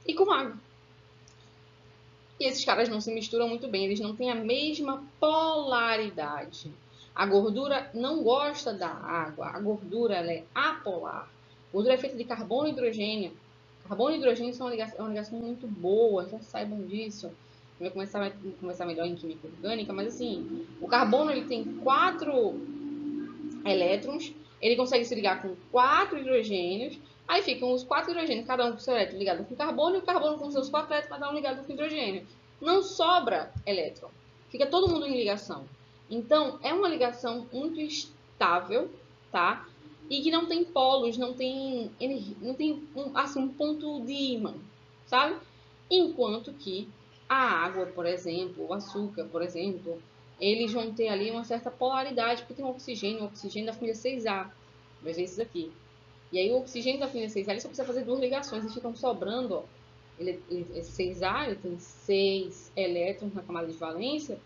e com água. E esses caras não se misturam muito bem, eles não têm a mesma polaridade. A gordura não gosta da água, a gordura ela é apolar. A gordura é feita de carbono e hidrogênio. Carbono e hidrogênio são uma ligação muito boa, já saibam disso. Eu vou começar melhor em química orgânica, mas assim, o carbono ele tem 4 elétrons, ele consegue se ligar com 4 hidrogênios, aí ficam os 4 hidrogênios, cada um com seu elétron ligado com carbono, e o carbono com seus 4 elétrons, cada um ligado com hidrogênio. Não sobra elétron, fica todo mundo em ligação. Então, é uma ligação muito estável, tá? E que não tem polos, não tem um ponto de ímã, sabe? Enquanto que a água, por exemplo, o açúcar, por exemplo, eles vão ter ali uma certa polaridade, porque tem o oxigênio da família 6A, vai ver isso aqui. E aí o oxigênio da família 6A, ele só precisa fazer 2 ligações, e ficam sobrando, ó. Ele 6A, ele tem 6 elétrons na camada de valência,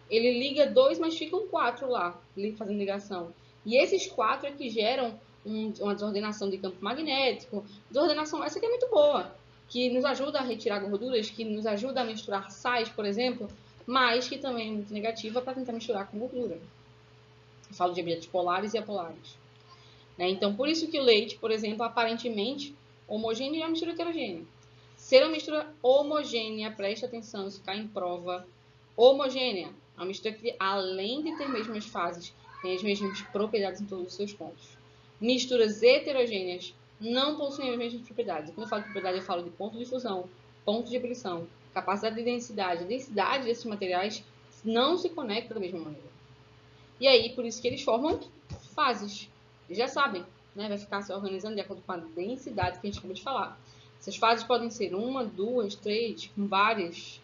ele liga 2, mas ficam 4 lá, fazendo ligação. E esses 4 é que geram uma desordenação de campo magnético, desordenação essa que é muito boa, que nos ajuda a retirar gorduras, que nos ajuda a misturar sais, por exemplo, mas que também é muito negativa para tentar misturar com gordura. Eu falo de ambientes polares e apolares. Né? Então, por isso que o leite, por exemplo, aparentemente homogêneo é uma mistura heterogênea. Ser uma mistura homogênea, preste atenção, isso cai em prova, homogênea, uma mistura que, além de ter mesmas fases, tem as mesmas propriedades em todos os seus pontos. Misturas heterogêneas não possuem as mesmas propriedades. Quando eu falo de propriedade, eu falo de ponto de fusão, ponto de ebulição, capacidade de densidade. A densidade desses materiais não se conecta da mesma maneira. E aí, por isso que eles formam fases. Eles já sabem, né? Vai ficar se organizando de acordo com a densidade que a gente acabou de falar. Essas fases podem ser 1, 2, 3, com várias,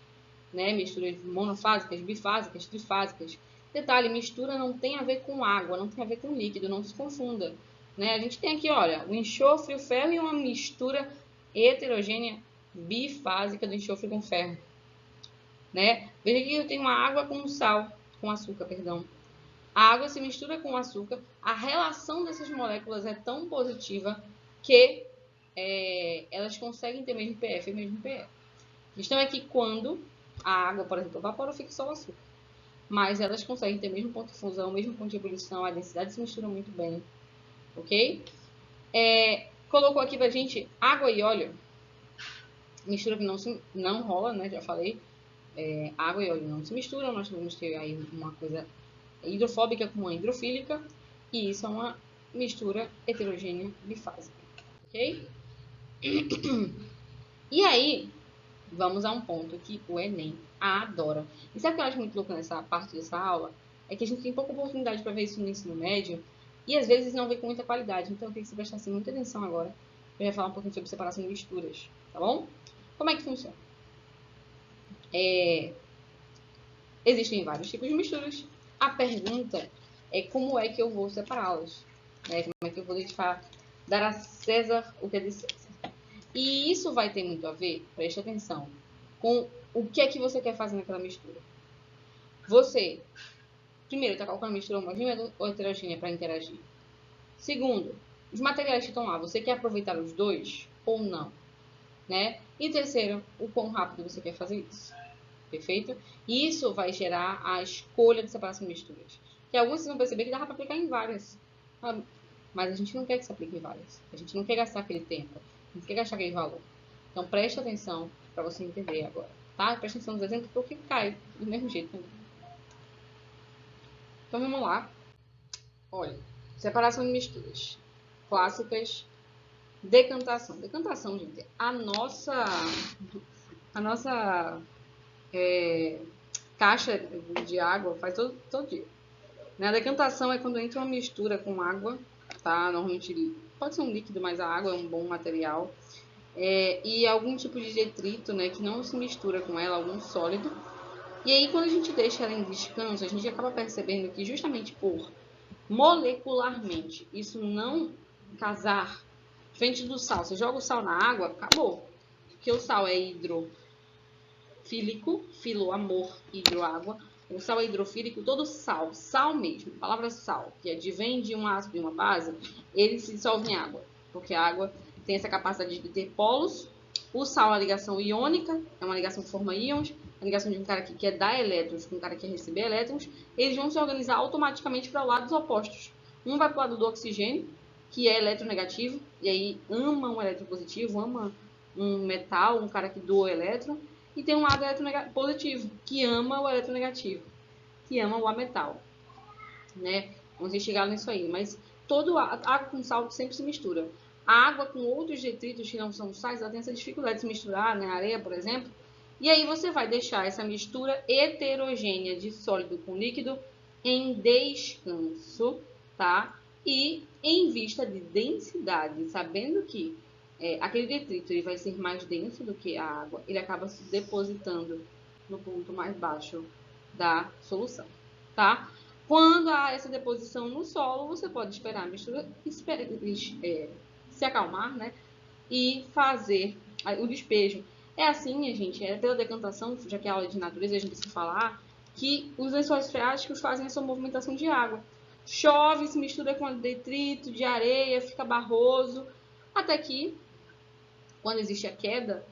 né? Misturas monofásicas, bifásicas, trifásicas. Detalhe, mistura não tem a ver com água, não tem a ver com líquido, não se confunda. Né? A gente tem aqui, olha, o enxofre, o ferro e uma mistura heterogênea bifásica do enxofre com ferro. Né? Veja que eu tenho uma água com sal, com açúcar, perdão. A água se mistura com o açúcar, a relação dessas moléculas é tão positiva que elas conseguem ter mesmo PF e mesmo PE. A questão é que quando a água, por exemplo, evapora, fica só o açúcar. Mas elas conseguem ter mesmo ponto de fusão, mesmo ponto de ebulição, a densidade se mistura muito bem. Ok? Colocou aqui pra gente água e óleo. Mistura que não rola, né? Já falei. Água e óleo não se misturam, nós vamos ter aí uma coisa hidrofóbica com uma hidrofílica, e isso é uma mistura heterogênea bifásica, ok? E aí, vamos a um ponto que o Enem adora. E sabe o que eu acho muito louco nessa parte dessa aula? É que a gente tem pouca oportunidade para ver isso no ensino médio, e às vezes não vê com muita qualidade, então eu tenho que prestar assim, muita atenção agora. Eu vou falar um pouquinho sobre separação de misturas, tá bom? Como é que funciona? Existem vários tipos de misturas. A pergunta é como é que eu vou separá-las? Né? Como é que eu vou dar a César o que é de César? E isso vai ter muito a ver, preste atenção, com o que é que você quer fazer naquela mistura. Você, primeiro, está colocando a mistura homogênea ou heterogênea para interagir? Segundo, os materiais que estão lá, você quer aproveitar os dois ou não? Né? E terceiro, o quão rápido você quer fazer isso? Perfeito? E isso vai gerar a escolha de separação de misturas. Que alguns vocês vão perceber que dá para aplicar em várias. Mas a gente não quer que se aplique em várias. A gente não quer gastar aquele tempo. A gente quer gastar aquele valor. Então, preste atenção para você entender agora, tá? Preste atenção nos exemplos, porque cai do mesmo jeito também. Então, vamos lá. Olha, separação de misturas clássicas, decantação. Decantação, gente, a nossa caixa de água faz todo dia. A decantação é quando entra uma mistura com água, tá? Normalmente pode ser um líquido, mas a água é um bom material. E algum tipo de detrito, né, que não se mistura com ela, algum sólido. E aí, quando a gente deixa ela em descanso, a gente acaba percebendo que justamente por molecularmente isso não casar, diferente do sal, você joga o sal na água, acabou. Porque o sal é hidrofílico, filo, amor, hidroágua. O sal é hidrofílico, todo sal mesmo, a palavra sal, que advém de um ácido e uma base, ele se dissolve em água, porque a água tem essa capacidade de ter polos. O sal é uma ligação iônica, é uma ligação que forma íons, a ligação de um cara que quer dar elétrons com um cara que quer receber elétrons, eles vão se organizar automaticamente para lados opostos. Um vai para o lado do oxigênio, que é eletronegativo, e aí ama um elétron positivo, ama um metal, um cara que doa elétron, e tem um lado positivo, que ama o eletronegativo, que ama o ametal, né? Vamos chegar nisso aí, mas água com sal sempre se mistura. A água com outros detritos que não são sais, ela tem essa dificuldade de se misturar, né? Areia, por exemplo. E aí você vai deixar essa mistura heterogênea de sólido com líquido em descanso, tá? E em vista de densidade, sabendo que aquele detrito ele vai ser mais denso do que a água, ele acaba se depositando no ponto mais baixo da solução, tá? Quando há essa deposição no solo, você pode esperar a mistura se acalmar, né? E fazer o despejo. É assim, gente, pela decantação, já que é aula de natureza, a gente precisa falar que os lençóis freáticos fazem essa movimentação de água. Chove, se mistura com detrito de areia, fica barroso, até que, quando existe a queda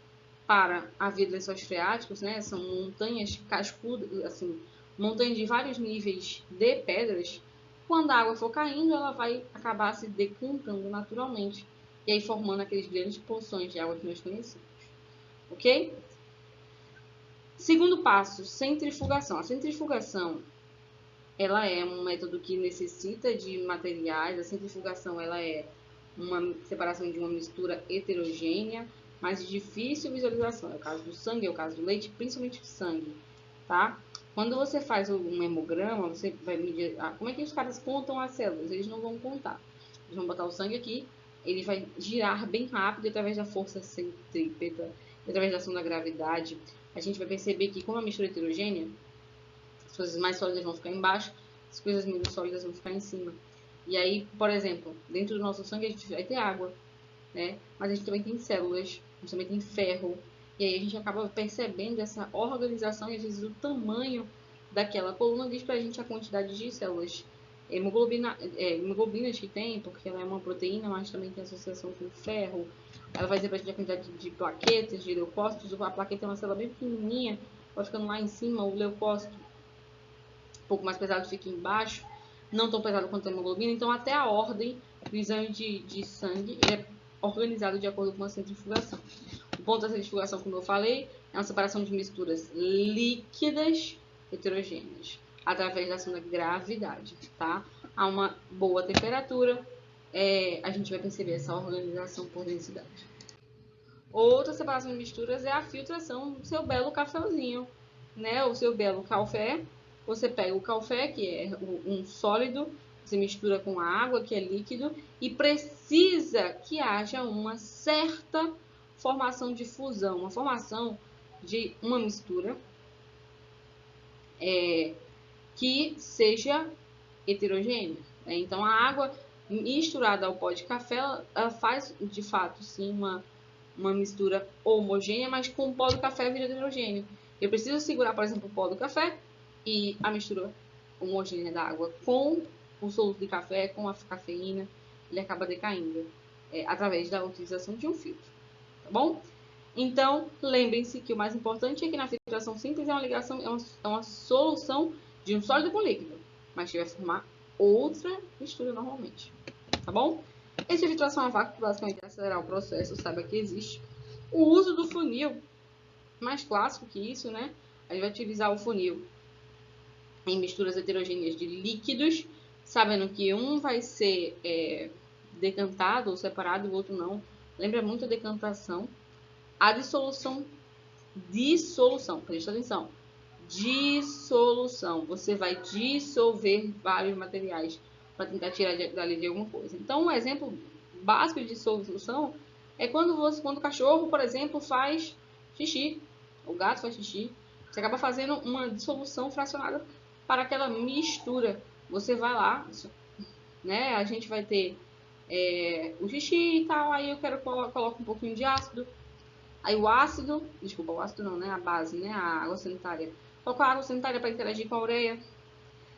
para a via de lençóis freáticos, né, são montanhas cascudas, assim, montanhas de vários níveis de pedras, quando a água for caindo, ela vai acabar se decantando naturalmente, e aí formando aqueles grandes poções de água que nós conhecemos. Ok? Segundo passo, centrifugação. A centrifugação, ela é um método que necessita de materiais. A centrifugação, ela é uma separação de uma mistura heterogênea, mas de difícil visualização. É o caso do sangue, é o caso do leite, principalmente sangue, tá? Quando você faz um hemograma, você vai medir... como é que os caras contam as células? Eles não vão contar. Eles vão botar o sangue aqui, ele vai girar bem rápido através da força centrípeta, através da ação da gravidade. A gente vai perceber que, como a mistura heterogênea, as coisas mais sólidas vão ficar embaixo, as coisas menos sólidas vão ficar em cima. E aí, por exemplo, dentro do nosso sangue a gente vai ter água, né? Mas a gente também tem células, a gente também tem ferro. E aí a gente acaba percebendo essa organização e às vezes o tamanho daquela coluna diz pra gente a quantidade de células. Hemoglobinas que tem, porque ela é uma proteína, mas também tem associação com ferro. Ela vai dizer pra gente a quantidade de plaquetas, de leucócitos. A plaqueta é uma célula bem pequenininha, vai ficando lá em cima, o leucócito um pouco mais pesado fica embaixo, não tão pesado quanto a hemoglobina. Então, até a ordem do exame de sangue é organizado de acordo com a centrifugação. O ponto da centrifugação, como eu falei, é uma separação de misturas líquidas heterogêneas através da ação da gravidade, tá? A uma boa temperatura, a gente vai perceber essa organização por densidade. Outra separação de misturas é a filtração do seu belo cafezinho, né? O seu belo café. Você pega o café, que é um sólido, você mistura com a água, que é líquido, e precisa que haja uma certa formação de fusão, uma formação de uma mistura que seja heterogênea. Né? Então, a água misturada ao pó de café, ela faz, de fato, sim, uma mistura homogênea, mas com o pó do café vira heterogêneo. Eu preciso segurar, por exemplo, o pó do café e a mistura homogênea da água com o soluto de café, com a cafeína, ele acaba decaindo através da utilização de um filtro, tá bom? Então, lembrem-se que o mais importante é que na filtração simples é uma ligação, é uma solução de um sólido com líquido, mas que vai formar outra mistura normalmente, tá bom? Essa filtração a vácuo basicamente é acelerar o processo, saiba que existe. O uso do funil, mais clássico que isso, né? A gente vai utilizar o funil em misturas heterogêneas de líquidos, sabendo que um vai ser decantado ou separado e o outro não. Lembra muito a decantação. A dissolução, presta atenção. Dissolução. Você vai dissolver vários materiais para tentar tirar dali de alguma coisa. Então, um exemplo básico de dissolução é quando o cachorro, por exemplo, faz xixi, o gato faz xixi, você acaba fazendo uma dissolução fracionada para aquela mistura. Você vai lá, né? A gente vai ter o xixi e tal, aí eu coloco um pouquinho de ácido. Aí o ácido não, né? A base, né? A água sanitária. Coloco a água sanitária para interagir com a ureia.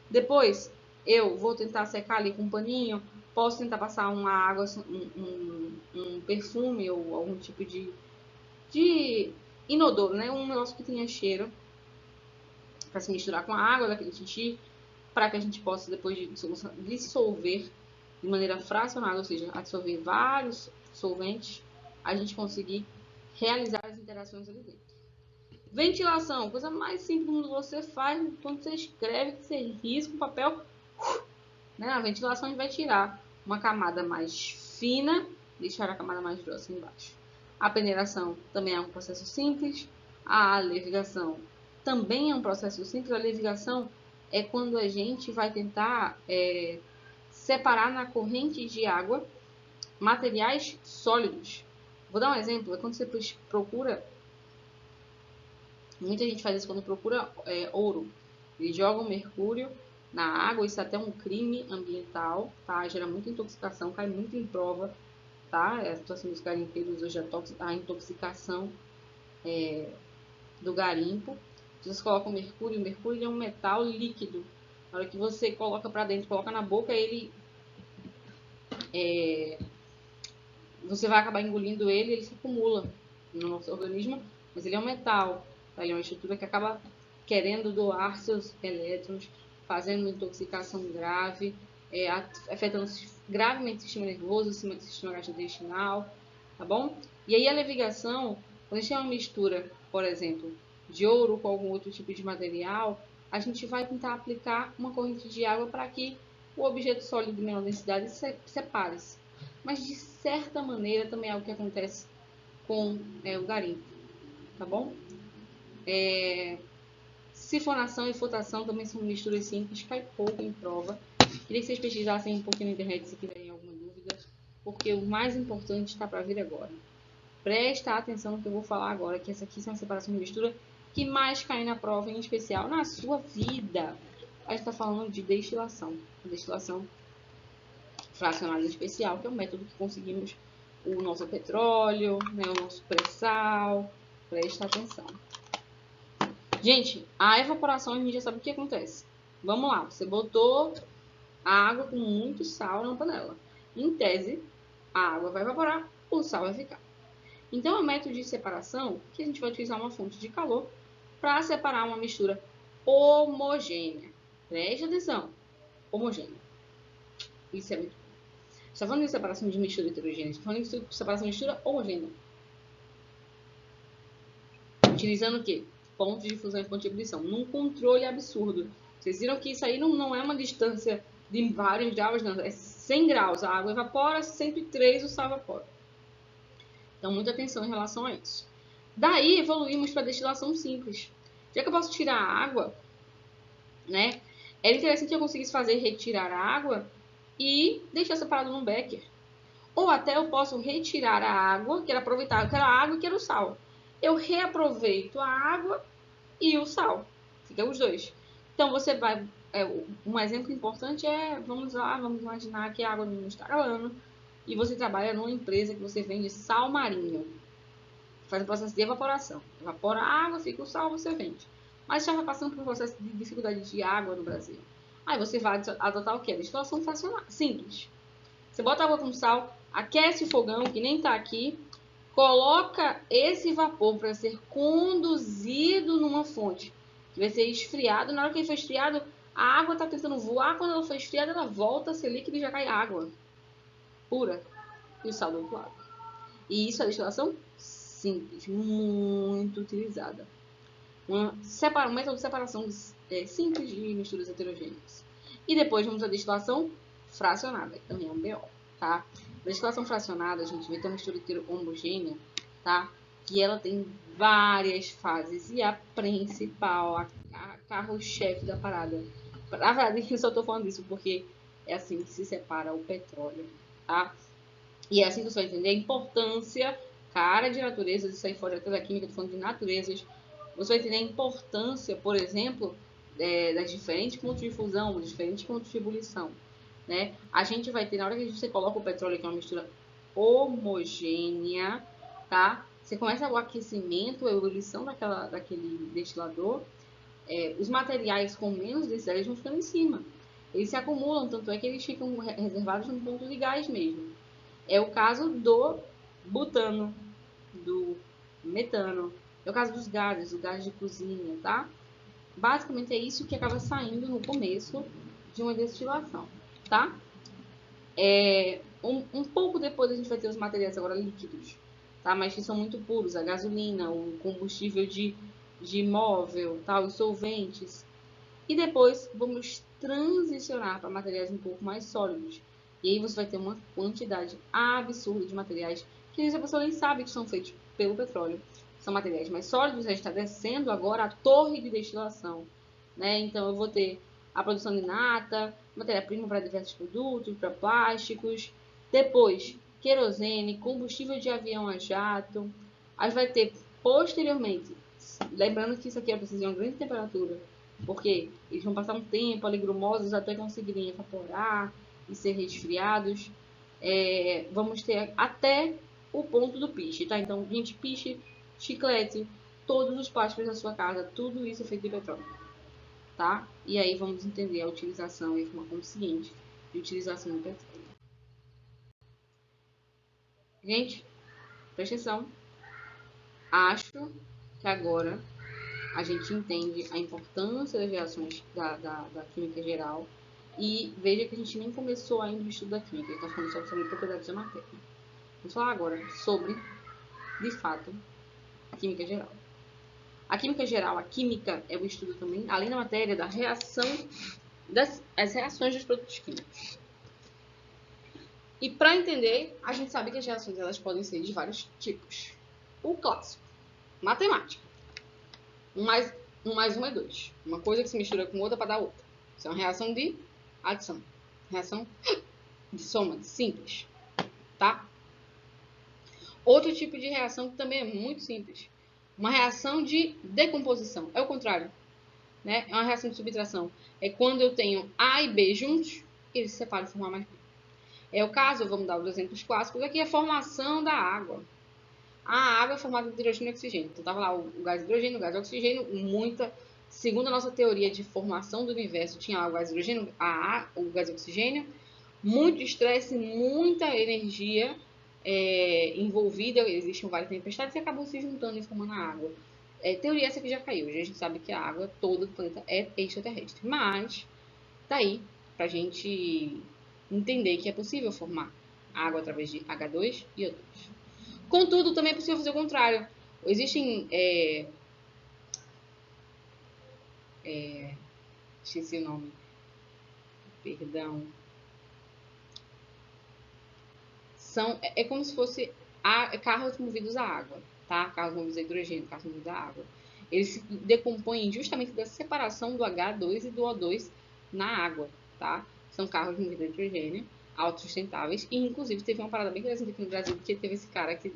Depois eu vou tentar secar ali com um paninho. Posso tentar passar uma água, um perfume ou algum tipo de inodoro, né? Um negócio que tenha cheiro para se misturar com a água daquele xixi, para que a gente possa depois dissolver de maneira fracionada, ou seja, absorver vários solventes, a gente conseguir realizar as interações ali dentro. Ventilação, coisa mais simples quando você faz, quando você escreve, que você risca o papel, né? A ventilação a gente vai tirar uma camada mais fina, deixar a camada mais grossa embaixo. A peneiração também é um processo simples. A levigação também é um processo simples. A levigação é quando a gente vai tentar separar na corrente de água materiais sólidos. Vou dar um exemplo. É quando você procura... Muita gente faz isso quando procura ouro. Eles jogam mercúrio na água, isso é até um crime ambiental, tá? Gera muita intoxicação, cai muito em prova, tá? A situação dos garimpeiros hoje, a intoxicação do garimpo. Vocês colocam mercúrio, o mercúrio é um metal líquido. Na hora que você coloca para dentro, coloca na boca, ele você vai acabar engolindo ele se acumula no nosso organismo, mas ele é um metal, tá? Ele é uma estrutura que acaba querendo doar seus elétrons, fazendo uma intoxicação grave, afetando gravemente o sistema nervoso, o sistema gastrointestinal, tá bom? E aí a levigação, quando a gente tem uma mistura, por exemplo, de ouro com algum outro tipo de material, a gente vai tentar aplicar uma corrente de água para que o objeto sólido de menor densidade separe-se. Mas de certa maneira também é o que acontece com o garimpo, tá bom? Sifonação e flotação também são misturas simples, cai pouco em prova. Queria que vocês pesquisassem um pouquinho na internet se tiverem alguma dúvida, porque o mais importante está para vir agora. Presta atenção no que eu vou falar agora, que essa aqui são as separações de mistura que mais caem na prova, em especial na sua vida. A gente está falando de destilação. A destilação fracionada em especial, que é o método que conseguimos o nosso petróleo, né, o nosso pré-sal. Presta atenção. Gente, a evaporação a gente já sabe o que acontece. Vamos lá, você botou a água com muito sal na panela. Em tese, a água vai evaporar, o sal vai ficar. Então, é um método de separação que a gente vai utilizar uma fonte de calor para separar uma mistura homogênea. Preste atenção, homogênea. Isso é muito bom. Você está falando de separação de mistura heterogênea, você está falando de separação de mistura homogênea. Utilizando o quê? Pontos de fusão e pontos de ebulição. Num controle absurdo. Vocês viram que isso aí não é uma distância de vários graus, não. É 100 graus. A água evapora, 103 o sal evapora. Então, muita atenção em relação a isso. Daí, evoluímos para a destilação simples. Já que eu posso tirar a água, né? Era interessante que eu conseguisse retirar a água e deixar separado num becker. Ou até eu posso retirar a água, que era aproveitar aquela água e que era o sal. Eu reaproveito a água e o sal. Fica os dois. Então, você vai... um exemplo importante vamos imaginar que a água não está galando e você trabalha numa empresa que você vende sal marinho. Faz o processo de evaporação. Evapora a água, fica o sal, você vende. Mas já vai passando por um processo de dificuldade de água no Brasil. Aí você vai adotar o quê? A destilação fracionada. Simples. Você bota água com sal, aquece o fogão, que nem está aqui, coloca esse vapor para ser conduzido numa fonte, que vai ser esfriado. Na hora que ele for esfriado, a água está tentando voar. Quando ela for esfriada, ela volta a ser líquida e já cai água pura. E o sal do outro lado. E isso é a destilação simples, muito utilizada. Um método de separação simples de misturas heterogêneas. E depois vamos à destilação fracionada, que também é um BO, tá? Destilação fracionada, a gente vê que é uma mistura homogênea, tá? Que ela tem várias fases e a principal, a carro-chefe da parada. Na verdade, eu só tô falando isso porque é assim que se separa o petróleo, tá? E é assim que você vai entender a importância, cara, de natureza, isso aí fora da química, tô falando de naturezas. Você vai entender a importância, por exemplo, das diferentes pontos de fusão, dos diferentes pontos de ebulição, né? A gente vai ter, na hora que você coloca o petróleo, que é uma mistura homogênea, tá? Você começa o aquecimento, a ebulição daquele destilador, os materiais com menos densidade vão ficando em cima. Eles se acumulam, tanto é que eles ficam reservados no ponto de gás mesmo. É o caso do butano, do metano, é o caso dos gases, o gás de cozinha, tá? Basicamente é isso que acaba saindo no começo de uma destilação, tá? Um pouco depois a gente vai ter os materiais agora líquidos, tá? Mas que são muito puros, a gasolina, o combustível de móvel, tá? Os solventes. E depois vamos transicionar para materiais um pouco mais sólidos. E aí você vai ter uma quantidade absurda de materiais que a pessoa nem sabe que são feitos pelo petróleo. São materiais mais sólidos, a gente está descendo agora a torre de destilação, né? Então eu vou ter a produção de nata, matéria-prima para diversos produtos, para plásticos, depois querosene, combustível de avião a jato. Aí vai ter posteriormente, lembrando que isso aqui precisa de uma grande temperatura, porque eles vão passar um tempo ali grumosos até conseguirem evaporar e ser resfriados. Vamos ter até o ponto do piche, tá? Então, gente, piche, chiclete, todos os plásticos da sua casa, tudo isso é feito de petróleo, tá? E aí vamos entender a utilização e uma consciente de utilização do petróleo. Gente, presta atenção. Acho que agora a gente entende a importância das reações da química geral. E veja que a gente nem começou ainda o estudo da química, está falando só sobre propriedades da matéria. Vamos falar agora sobre, de fato, a química geral. A química geral, a química é o estudo também, além da matéria, da reação, as reações dos produtos químicos. E para entender, a gente sabe que as reações elas podem ser de vários tipos. O clássico, matemática. Um mais um é 2. Uma coisa que se mistura com outra para dar outra. Isso é uma reação de adição. Reação de soma, simples. Tá? Outro tipo de reação que também é muito simples. Uma reação de decomposição. É o contrário. Né? É uma reação de subtração. É quando eu tenho A e B juntos, eles se separam e formam mais B. É o caso, vamos dar os exemplos clássicos, aqui é a formação da água. A água é formada de hidrogênio e oxigênio. Então, estava lá o gás hidrogênio, o gás oxigênio, segundo a nossa teoria de formação do universo, tinha lá o gás hidrogênio, o gás oxigênio, muito estresse, muita energia envolvida, existiam várias tempestades e acabou se juntando e formando a água. Teoria essa que já caiu, hoje a gente sabe que a água toda do planeta é extraterrestre, mas tá aí pra gente entender que é possível formar água através de H2 e O2. Contudo, também é possível fazer o contrário. Existem. Esqueci o nome. Perdão. É como se fosse carros movidos a água, tá? Carros movidos a hidrogênio, carros movidos a água. Eles se decompõem justamente da separação do H2 e do O2 na água, tá? São carros movidos a hidrogênio, autossustentáveis. E, inclusive, teve uma parada bem interessante aqui no Brasil, porque teve esse cara que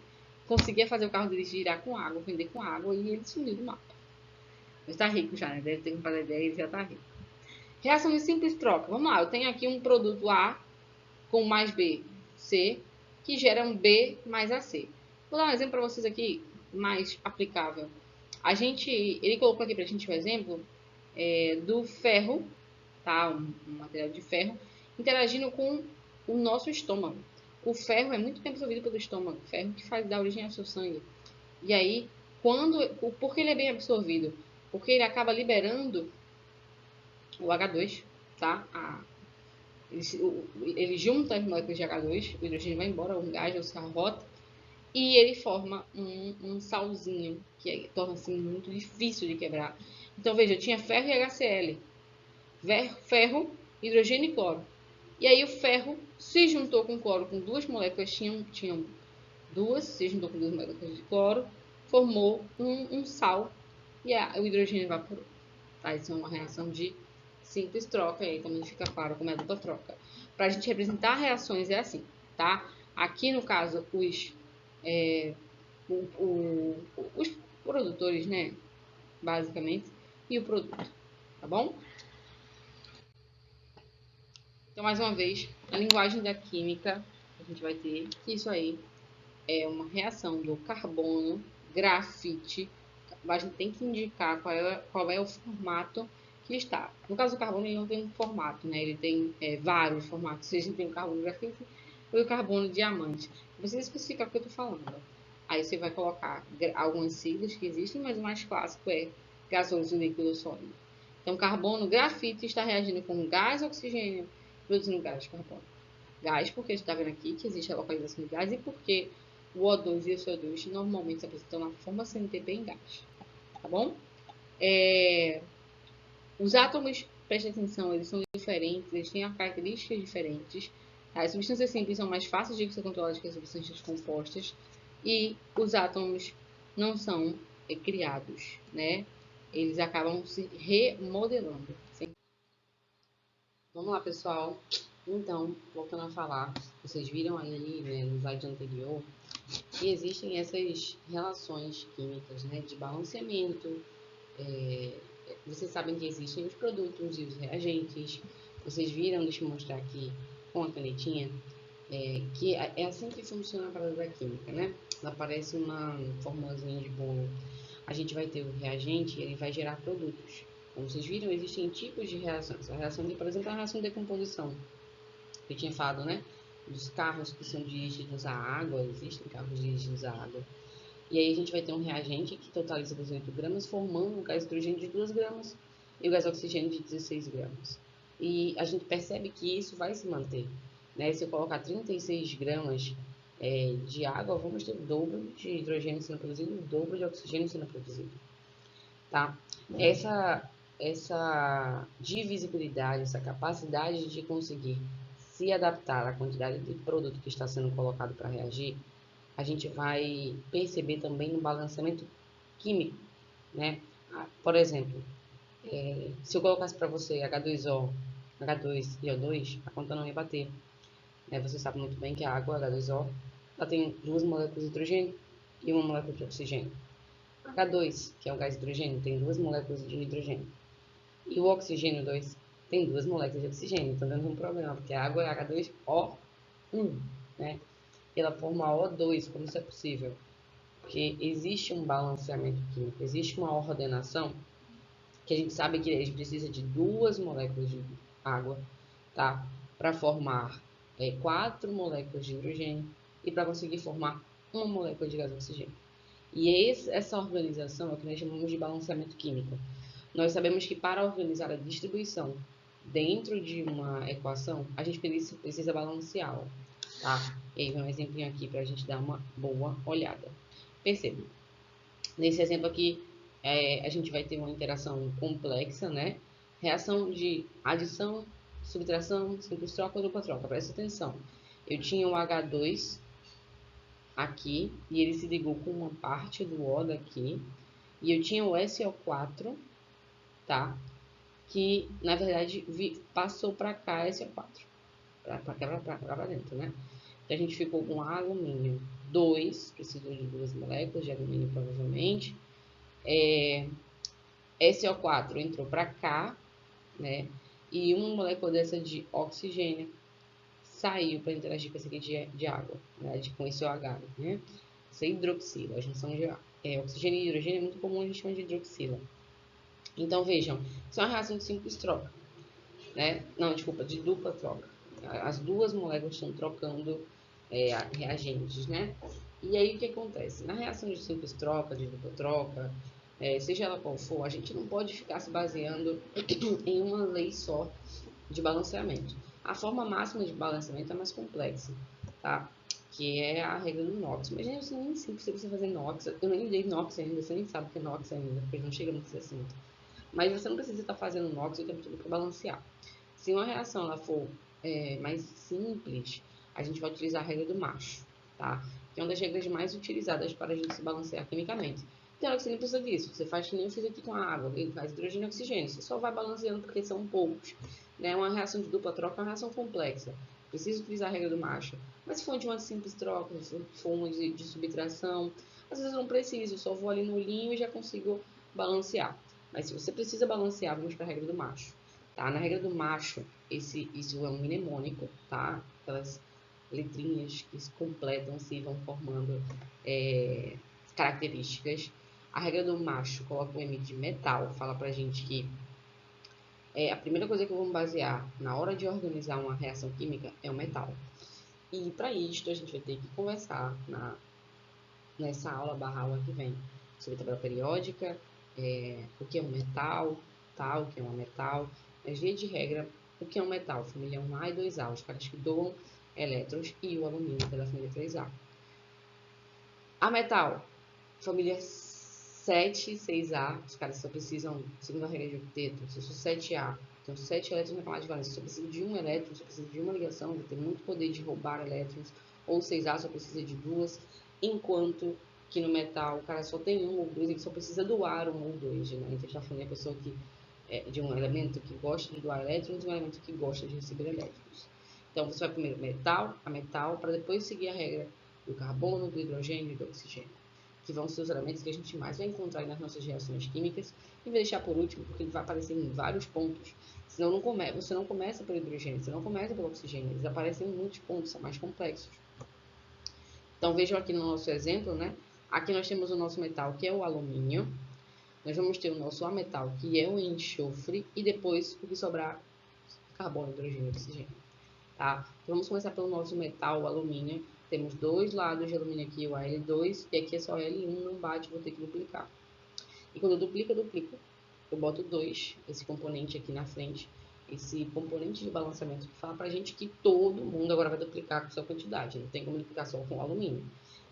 conseguia fazer o carro dele girar com água, vender com água, e ele sumiu do mapa. Mas tá rico já, né? Deve ter comprado a ideia e ele já tá rico. Reação de simples troca. Vamos lá, eu tenho aqui um produto A com mais B, C, que gera um B mais AC. Vou dar um exemplo para vocês aqui, mais aplicável. Ele colocou aqui pra gente um exemplo do ferro, tá? Um material de ferro, interagindo com o nosso estômago. O ferro é muito bem absorvido pelo estômago, o ferro que faz dar origem ao seu sangue. E aí, por que ele é bem absorvido? Porque ele acaba liberando o H2, tá? Ele junta as moléculas de H2, o hidrogênio vai embora, o gás ou se arrota, e ele forma um salzinho, que torna-se muito difícil de quebrar. Então, veja, eu tinha ferro e HCl, ferro, hidrogênio e cloro. E aí o ferro se juntou com o cloro, com duas moléculas, tinham duas, se juntou com duas moléculas de cloro, formou um sal, e o hidrogênio evaporou. Tá? Isso é uma reação de simples troca, e aí também fica claro como é dupla troca. Para a gente representar reações é assim, tá? Aqui no caso, os produtores, né, basicamente, e o produto, tá bom? Então, mais uma vez, a linguagem da química, a gente vai ter que isso aí é uma reação do carbono, grafite, a gente tem que indicar qual é o formato que está. No caso do carbono, ele não tem um formato, né? Ele tem vários formatos. Se a gente tem o carbono grafite e o carbono diamante. Você especificar o que eu estou falando. Aí você vai colocar algumas siglas que existem, mas o mais clássico é gasoso, líquido ou sólido. Então, carbono grafite está reagindo com gás oxigênio, produzindo gás de carbono. Gás, porque a gente está vendo aqui que existe a localização de gás e porque o O2 e o CO2 normalmente se apresentam na forma CNTP em gás. Tá bom? Os átomos, preste atenção, eles são diferentes, eles têm características diferentes. As substâncias simples são mais fáceis de ser controladas que as substâncias compostas. E os átomos não são criados, né? Eles acabam se remodelando. Vamos lá, pessoal. Então, voltando a falar, vocês viram aí, né, no slide anterior, que existem essas relações químicas, né, de balanceamento. Vocês sabem que existem os produtos e os reagentes. Vocês viram, deixa eu mostrar aqui com a canetinha, que é assim que funciona a parada da química, né? Ela parece uma formulazinha de bolo. A gente vai ter o reagente e ele vai gerar produtos. Como vocês viram, existem tipos de reações. A reação de, por exemplo, a reação de decomposição. Eu tinha falado, né? Dos carros que são dirigidos à água, existem carros dirigidos à água. E aí a gente vai ter um reagente que totaliza 18 gramas, formando um gás hidrogênio de 2 gramas e o gás oxigênio de 16 gramas. E a gente percebe que isso vai se manter. Né? Se eu colocar 36 gramas de água, vamos ter o dobro de hidrogênio sendo produzido e o dobro de oxigênio sendo produzido. Tá? Essa divisibilidade, essa capacidade de conseguir se adaptar à quantidade de produto que está sendo colocado para reagir, a gente vai perceber também no balanceamento químico, né? Por exemplo, se eu colocasse para você H2O, H2 e O2, a conta não ia bater. Você sabe muito bem que a água, H2O, ela tem duas moléculas de hidrogênio e uma molécula de oxigênio. H2, que é o gás hidrogênio, tem duas moléculas de hidrogênio. E o oxigênio 2 tem duas moléculas de oxigênio. Então, dando um problema, porque a água é H2O1, né? E ela forma O2, como isso é possível? Porque existe um balanceamento químico, existe uma ordenação, que a gente sabe que a gente precisa de duas moléculas de água, tá? Para formar 4 moléculas de hidrogênio e para conseguir formar uma molécula de gás oxigênio. E essa organização é o que nós chamamos de balanceamento químico. Nós sabemos que para organizar a distribuição dentro de uma equação, a gente precisa balanceá-la, tá? E aí vem um exemplinho aqui para a gente dar uma boa olhada. Perceba, nesse exemplo aqui, a gente vai ter uma interação complexa, né? Reação de adição, subtração, simples troca ou dupla troca. Presta atenção. Eu tinha o H2 aqui e ele se ligou com uma parte do O daqui. E eu tinha o SO4, tá? Que, na verdade, passou para cá SO4. Para dentro, né? Então, a gente ficou com alumínio 2, precisou de duas moléculas de alumínio, provavelmente. SO4 entrou para cá, né? E uma molécula dessa de oxigênio saiu para interagir com essa aqui de água, né? Com esse OH, né? Isso é hidroxila, a junção de oxigênio e hidrogênio é muito comum, a gente chama de hidroxila. Então, vejam, isso é uma reação de simples troca, né? Não, desculpa, de dupla troca. As duas moléculas estão trocando reagentes, né? E aí, o que acontece? Na reação de simples troca, de dupla troca, seja ela qual for, a gente não pode ficar se baseando em uma lei só de balanceamento. A forma máxima de balanceamento é mais complexa, tá? que é a regra do NOx. Mas gente, nem sempre você precisa fazer NOx. Eu nem dei NOx ainda, você nem sabe o que é NOx ainda, porque não chega nesse assunto. Mas você não precisa estar fazendo NOx o tempo todo para balancear. Se uma reação ela for mais simples, a gente vai utilizar a regra do macho, tá? Que é uma das regras mais utilizadas para a gente se balancear quimicamente. Tem hora que você nem precisa disso. Você faz que nem eu fiz aqui com a água, ele faz hidrogênio e oxigênio. Você só vai balanceando porque são poucos. Né? Uma reação de dupla troca é uma reação complexa. Precisa utilizar a regra do macho. Mas se for de uma simples troca, se for uma de subtração, às vezes eu não preciso, eu só vou ali no olhinho e já consigo balancear. Mas se você precisa balancear, vamos para a regra do macho. Tá? Na regra do macho, isso é um mnemônico, tá? Aquelas letrinhas que se completam, se vão formando características. A regra do macho coloca o M de metal, fala pra gente que a primeira coisa que eu vou basear na hora de organizar uma reação química é o metal. E para isto a gente vai ter que conversar nessa aula /aula que vem sobre tabela periódica, o que é um metal, tá? O que é um metal, mas via de regra, o que é um metal? Família 1A e 2A, os caras que doam elétrons, e o alumínio, que é da família 3A. A metal, família 7 e 6A, os caras só precisam, segundo a regra de octeto, se eu sou 7A, então 7 elétrons na camada de valência, só precisa de um elétron, só precisa de uma ligação, vai ter muito poder de roubar elétrons, ou 6A só precisa de duas, enquanto que no metal o cara só tem um ou dois, ele só precisa doar um ou dois, né? Então a gente está falando de uma pessoa que de um elemento que gosta de doar elétrons e um elemento que gosta de receber elétrons. Então você vai primeiro metal a metal, para depois seguir a regra do carbono, do hidrogênio e do oxigênio, que vão ser os elementos que a gente mais vai encontrar nas nossas reações químicas, e vou deixar por último, porque ele vai aparecer em vários pontos. Senão você não começa pelo hidrogênio, você não começa pelo oxigênio, eles aparecem em muitos pontos, são mais complexos. Então vejam aqui no nosso exemplo, né? Aqui nós temos o nosso metal, que é o alumínio. Nós vamos ter o nosso ametal, que é o enxofre, e depois o que sobrar, carbono, hidrogênio e oxigênio. Tá? Então vamos começar pelo nosso metal, o alumínio. Temos dois lados de alumínio aqui, o Al2, e aqui é só L1, não bate, vou ter que duplicar. E quando eu duplico, eu boto 2, esse componente aqui na frente, esse componente de balanceamento que fala pra gente que todo mundo agora vai duplicar com sua quantidade, não tem como duplicar só com alumínio.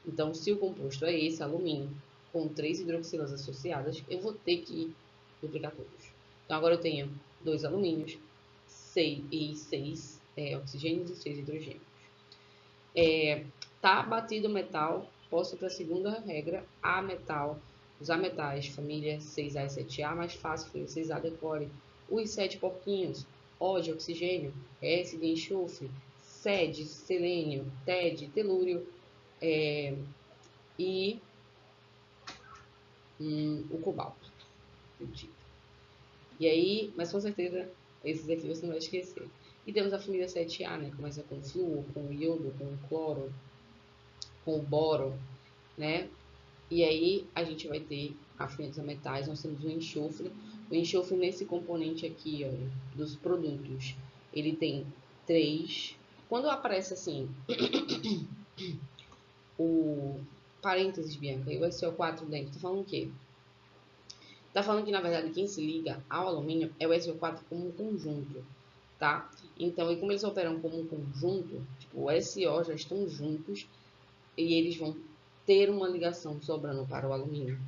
Então, se o composto é esse, alumínio, com 3 hidroxilas associadas, eu vou ter que duplicar todos. Então, agora eu tenho 2 alumínios, 6 oxigênios e 6 hidrogênios. Tá batido o metal, posso ir para a segunda regra, A metal. Os ametais, família 6A e 7A, mais fácil, família 6A, decore. Os 7 porquinhos, O de oxigênio, S de enxofre, C de selênio, T de telúrio, e o cobalto. E aí, mas com certeza, esses aqui você não vai esquecer. E temos a família 7A, né? Começa com o flúor, com o iodo, com o cloro, com o boro, né? E aí a gente vai ter a família dos metais, nós temos o enxofre. O enxofre nesse componente aqui, ó, dos produtos, ele tem 3. Quando aparece assim, o parênteses, Bianca, e o SO4 dentro, tá falando o quê? Tá falando que, na verdade, quem se liga ao alumínio é o SO4 como um conjunto, tá? Então, e como eles operam como um conjunto, tipo, o SO já estão juntos e eles vão ter uma ligação sobrando para o alumínio,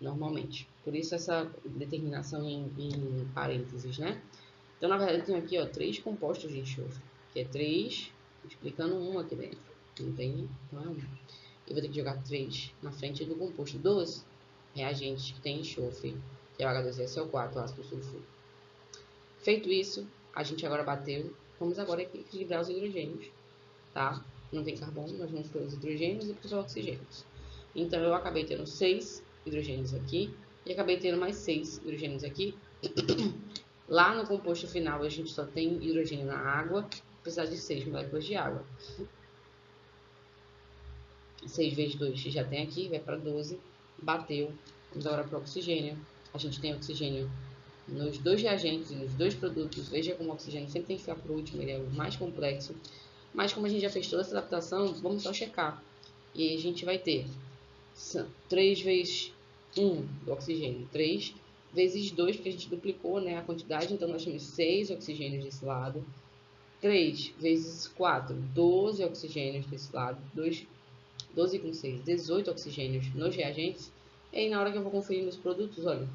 normalmente. Por isso essa determinação em parênteses, né? Então, na verdade, eu tenho aqui, ó, 3 compostos de enxofre, que é 3 multiplicando 1 aqui dentro, entende? Então, é 1. Eu vou ter que jogar 3 na frente do composto dos reagentes que tem enxofre, que é o H2SO4, o ácido sulfúrico. Feito isso, a gente agora bateu. Vamos agora equilibrar os hidrogênios, tá? Não tem carbono, nós vamos pelos hidrogênios e pelos oxigênios. Então, eu acabei tendo 6 hidrogênios aqui e acabei tendo mais 6 hidrogênios aqui. Lá no composto final, a gente só tem hidrogênio na água, apesar de 6 moléculas de água. 6 vezes 2 já tem aqui, vai para 12, bateu. Vamos agora para o oxigênio. A gente tem oxigênio nos dois reagentes e nos dois produtos. Veja como o oxigênio sempre tem que ficar por último, ele é o mais complexo. Mas como a gente já fez toda essa adaptação, vamos só checar. E aí a gente vai ter 3 vezes 1 do oxigênio, 3 vezes 2, porque a gente duplicou, né, a quantidade. Então nós temos 6 oxigênios desse lado, 3 vezes 4, 12 oxigênios desse lado, 12 com 6, 18 oxigênios nos reagentes. E aí, na hora que eu vou conferir meus produtos, olha,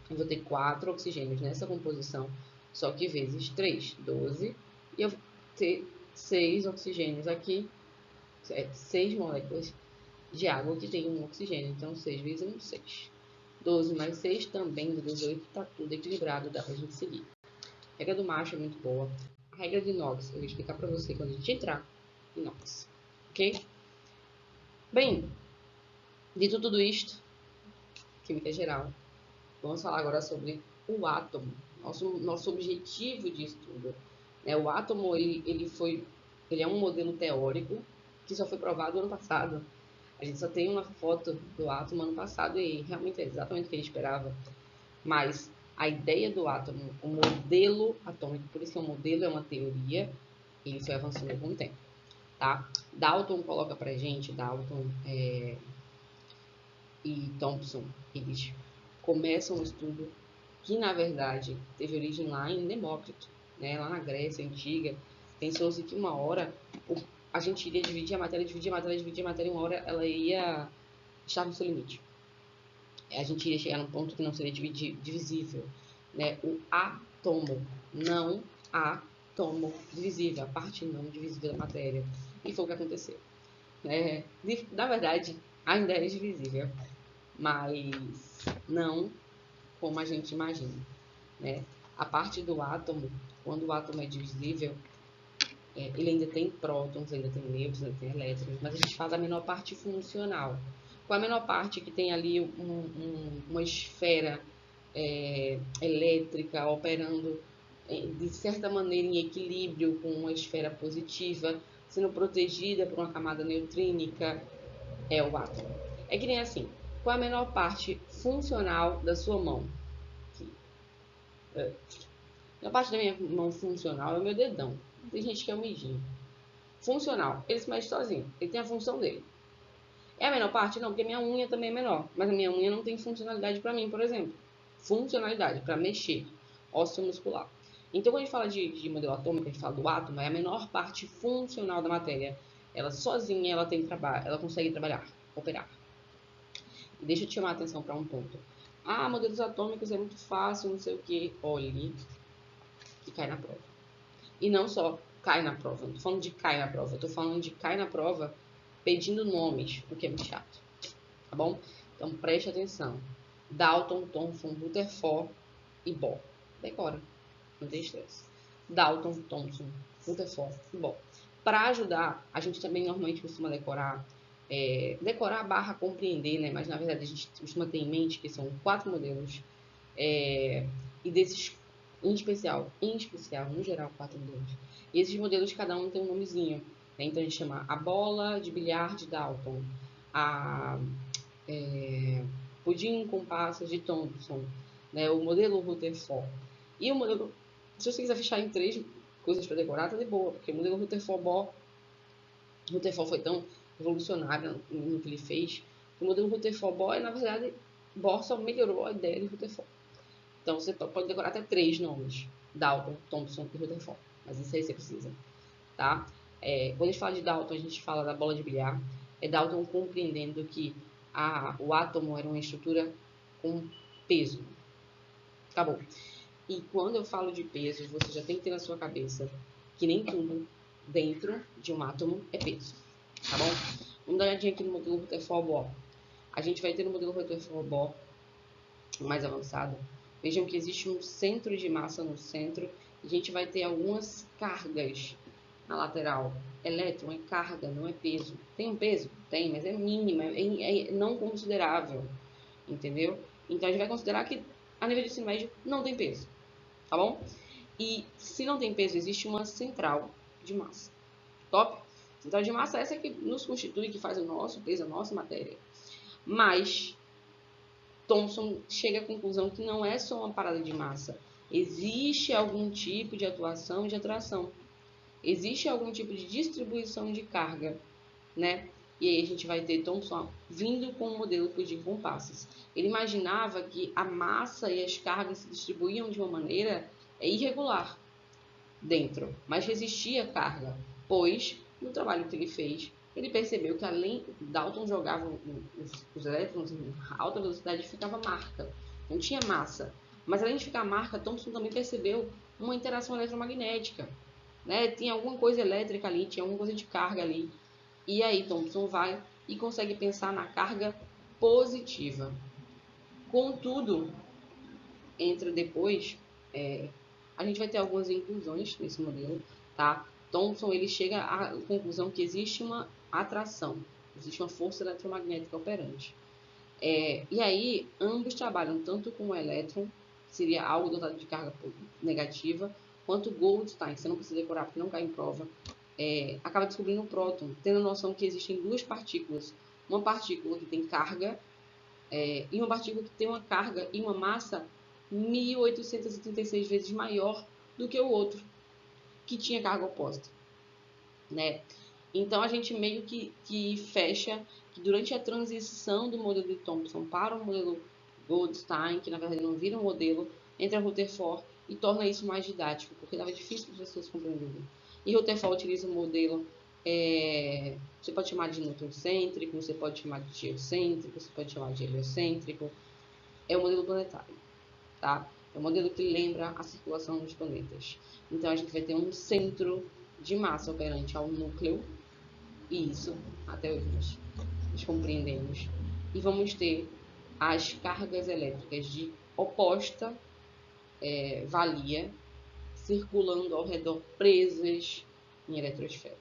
eu vou ter 4 oxigênios nessa composição, só que vezes 3, 12, e eu vou ter 6 oxigênios aqui, 6 moléculas de água que tem um oxigênio, então 6 vezes 1, 6. 12 mais 6 também, 18, está tudo equilibrado, dá pra gente seguir. A regra do macho é muito boa. A regra de inox, eu vou explicar pra você quando a gente entrar em inox, ok? Bem, dito tudo isto, química geral, vamos falar agora sobre o átomo, nosso objetivo de estudo. O átomo, ele é um modelo teórico que só foi provado ano passado. A gente só tem uma foto do átomo ano passado e realmente é exatamente o que ele esperava. Mas a ideia do átomo, o modelo atômico, por isso que o modelo é uma teoria, ele foi avançando com o tempo, tá? Dalton coloca pra gente, Dalton e Thomson, eles começam um estudo que, na verdade, teve origem lá em Demócrito, né? Lá na Grécia Antiga. Pensou-se que uma hora a gente iria dividir a matéria, e uma hora ela ia estar no seu limite. A gente iria chegar num ponto que não seria divisível, né? O átomo, não átomo divisível, a parte não divisível da matéria. E foi o que aconteceu. Na verdade, ainda é divisível, mas não como a gente imagina, né? A parte do átomo, quando o átomo é divisível, ele ainda tem prótons, ainda tem nêutrons, ainda tem elétrons, mas a gente fala da menor parte funcional. Qual a menor parte que tem ali uma esfera elétrica operando de certa maneira em equilíbrio com uma esfera positiva, sendo protegida por uma camada neutrínica, é o átomo. É que nem assim, qual a menor parte funcional da sua mão? A parte da minha mão funcional é o meu dedão. Tem gente que é o medinho. Funcional, ele se mexe sozinho, ele tem a função dele. É a menor parte? Não, porque minha unha também é menor. Mas a minha unha não tem funcionalidade para mim, por exemplo. Funcionalidade, para mexer, ósseo muscular. Então, quando a gente fala de modelo atômico, a gente fala do átomo, é a menor parte funcional da matéria. Ela sozinha, ela consegue trabalhar, operar. E deixa eu te chamar a atenção para um ponto. Ah, modelos atômicos é muito fácil, não sei o que. Olhe, que cai na prova. E não só cai na prova, não tô falando de cai na prova, eu tô falando de cai na prova pedindo nomes, o que é muito chato, tá bom? Então preste atenção. Dalton, Thomson, Rutherford e Bohr. Decora, não tem estresse. Dalton, Thomson, Rutherford e Bohr. Para ajudar, a gente também normalmente costuma decorar barra compreender, né? Mas na verdade a gente costuma ter em mente que são 4 modelos e desses em especial, no geral, 4 modelos. E esses modelos, cada um tem um nomezinho. Né? Então, a gente chama a bola de bilhar de Dalton, a pudim com passas de Thomson, né? O modelo Rutherford. E o modelo, se você quiser fechar em 3 coisas para decorar, tá de boa, porque o modelo Rutherford foi tão revolucionário no que ele fez, que o modelo Rutherford na verdade, Bohr só melhorou a ideia de Rutherford. Então, você pode decorar até 3 nomes. Dalton, Thomson e Rutherford. Mas isso aí você precisa, tá? Quando a gente fala de Dalton, a gente fala da bola de bilhar. É Dalton compreendendo que o átomo era uma estrutura com peso. Acabou. E quando eu falo de peso, você já tem que ter na sua cabeça que nem tudo dentro de um átomo é peso. Tá bom? Vamos dar uma olhadinha aqui no modelo Rutherford-Bohr. A gente vai ter no modelo Rutherford-Bohr mais avançado. Vejam que existe um centro de massa no centro e a gente vai ter algumas cargas na lateral. Elétron é carga, não é peso. Tem um peso? Tem, mas é mínimo, é não considerável, entendeu? Então a gente vai considerar que a nível de ensino médio não tem peso, tá bom? E se não tem peso, existe uma central de massa. Top? Central de massa é essa que nos constitui, que faz o nosso peso, a nossa matéria. Mas Thomson chega à conclusão que não é só uma parada de massa. Existe algum tipo de atuação e de atração. Existe algum tipo de distribuição de carga, né? E aí a gente vai ter Thomson vindo com um modelo de compassos. Ele imaginava que a massa e as cargas se distribuíam de uma maneira irregular. dentro, mas resistia à carga, pois, no trabalho que ele fez, ele percebeu que além Dalton jogava os elétrons em alta velocidade, ficava marca, não tinha massa. Mas além de ficar marca, Thomson também percebeu uma interação eletromagnética, né? Tinha alguma coisa elétrica ali, tinha alguma coisa de carga ali. E aí Thomson vai e consegue pensar na carga positiva. Contudo, entra depois, a gente vai ter algumas inclusões nesse modelo, tá? Thomson ele chega à conclusão que existe uma atração, existe uma força eletromagnética operante. E aí, ambos trabalham tanto com o elétron, que seria algo dotado de carga negativa, quanto Goldstein, que você não precisa decorar porque não cai em prova, acaba descobrindo o próton, tendo a noção que existem duas partículas. Uma partícula que tem carga e uma partícula que tem uma carga e uma massa 1836 vezes maior do que o outro, que tinha carga oposta, né? Então a gente meio que fecha que durante a transição do modelo de Thomson para o modelo Goldstein, que na verdade não vira um modelo, entra Rutherford e torna isso mais didático, porque estava difícil para as pessoas compreenderem. E Rutherford utiliza um modelo, você pode chamar de nucleocêntrico, você pode chamar de geocêntrico, você pode chamar de heliocêntrico, é um modelo planetário, tá? É um modelo que lembra a circulação dos planetas. Então a gente vai ter um centro de massa operante ao núcleo, e isso até hoje nós compreendemos. E vamos ter as cargas elétricas de oposta valia circulando ao redor, presas em eletrosferas.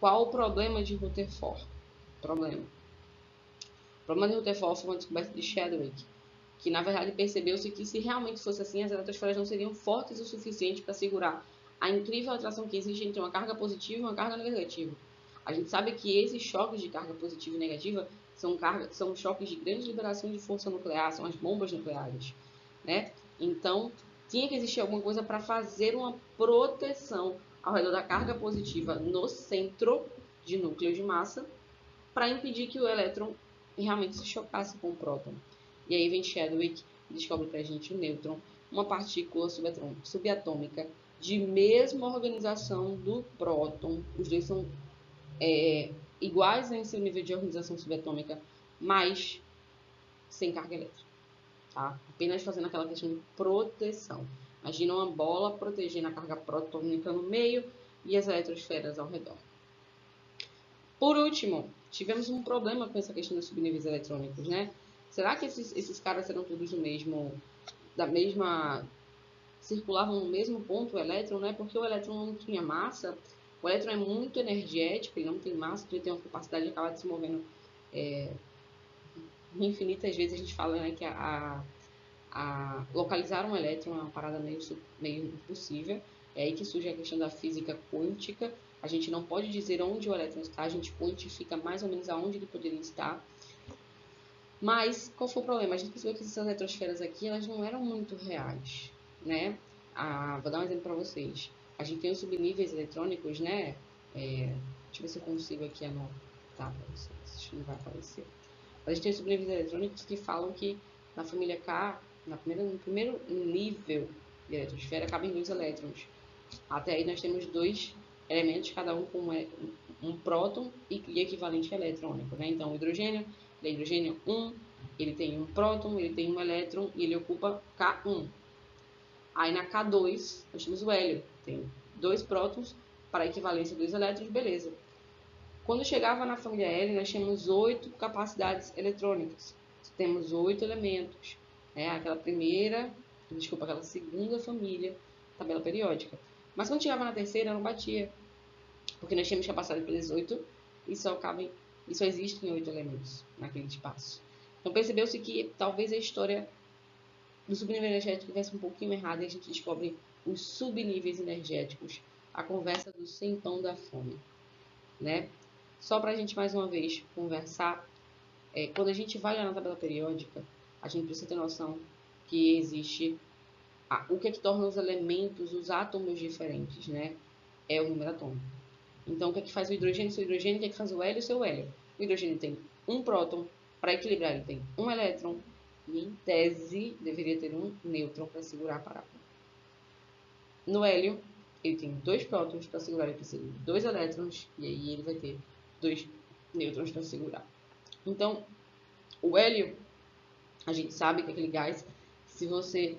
Qual o problema de Rutherford? O problema de Rutherford foi uma descoberta de Chadwick, que na verdade percebeu-se que se realmente fosse assim, as eletrosferas não seriam fortes o suficiente para segurar a incrível atração que existe entre uma carga positiva e uma carga negativa. A gente sabe que esses choques de carga positiva e negativa são choques de grande liberação de força nuclear, são as bombas nucleares, né? Então, tinha que existir alguma coisa para fazer uma proteção ao redor da carga positiva no centro de núcleo de massa, para impedir que o elétron realmente se chocasse com o próton. E aí vem Chadwick e descobre para a gente o nêutron, uma partícula subatômica de mesma organização do próton. Os dois são iguais em seu nível de organização subatômica, mas sem carga elétrica. Tá? Apenas fazendo aquela questão de proteção. Imagina uma bola protegendo a carga protônica no meio e as eletrosferas ao redor. Por último, tivemos um problema com essa questão dos subníveis eletrônicos, né? Será que esses caras eram todos circulavam no mesmo ponto o elétron, né? Porque o elétron não tinha massa, o elétron é muito energético, ele não tem massa, ele tem uma capacidade de acabar se movendo infinitas vezes. A gente fala, né, que localizar um elétron é uma parada meio impossível. É aí que surge a questão da física quântica. A gente não pode dizer onde o elétron está, a gente quantifica mais ou menos aonde ele poderia estar. Mas qual foi o problema? A gente percebeu que essas eletrosferas aqui, elas não eram muito reais, né? Vou dar um exemplo para vocês. A gente tem os subníveis eletrônicos, né? Deixa eu ver se eu consigo aqui anotar para vocês. Acho que não vai aparecer. A gente tem os subníveis eletrônicos que falam que na família K, no primeiro nível de eletrosfera, cabem 2 elétrons. Até aí nós temos 2 elementos, cada um com um próton e equivalente eletrônico, né? Então, o hidrogênio, ele é hidrogênio 1, ele tem um próton, ele tem um elétron e ele ocupa K1. Aí na K2, nós temos o hélio, tem 2 prótons para equivalência 2 elétrons, beleza. Quando chegava na família L, nós tínhamos 8 capacidades eletrônicas. Temos 8 elementos. Aquela segunda família, tabela periódica. Mas quando chegava na terceira, não batia. Porque nós tínhamos capacidade para 18 e só existem 8 elementos naquele espaço. Então percebeu-se que talvez a história do subnível energético estivesse um pouquinho errada e a gente descobre os subníveis energéticos. A conversa do sem pão da fome, né? Só para a gente mais uma vez conversar, quando a gente vai lá na tabela periódica, a gente precisa ter noção que existe o que é que torna os elementos, os átomos diferentes, né? É o número atômico. Então, o que é que faz o hidrogênio seu hidrogênio, o que é que faz o hélio seu hélio? O hidrogênio tem um próton, para equilibrar ele tem um elétron, e em tese deveria ter um nêutron para segurar a parada. No hélio, ele tem 2 prótons para segurar, ele precisa de 2 elétrons, e aí ele vai ter 2 nêutrons para segurar. Então, o hélio, a gente sabe que é aquele gás, se você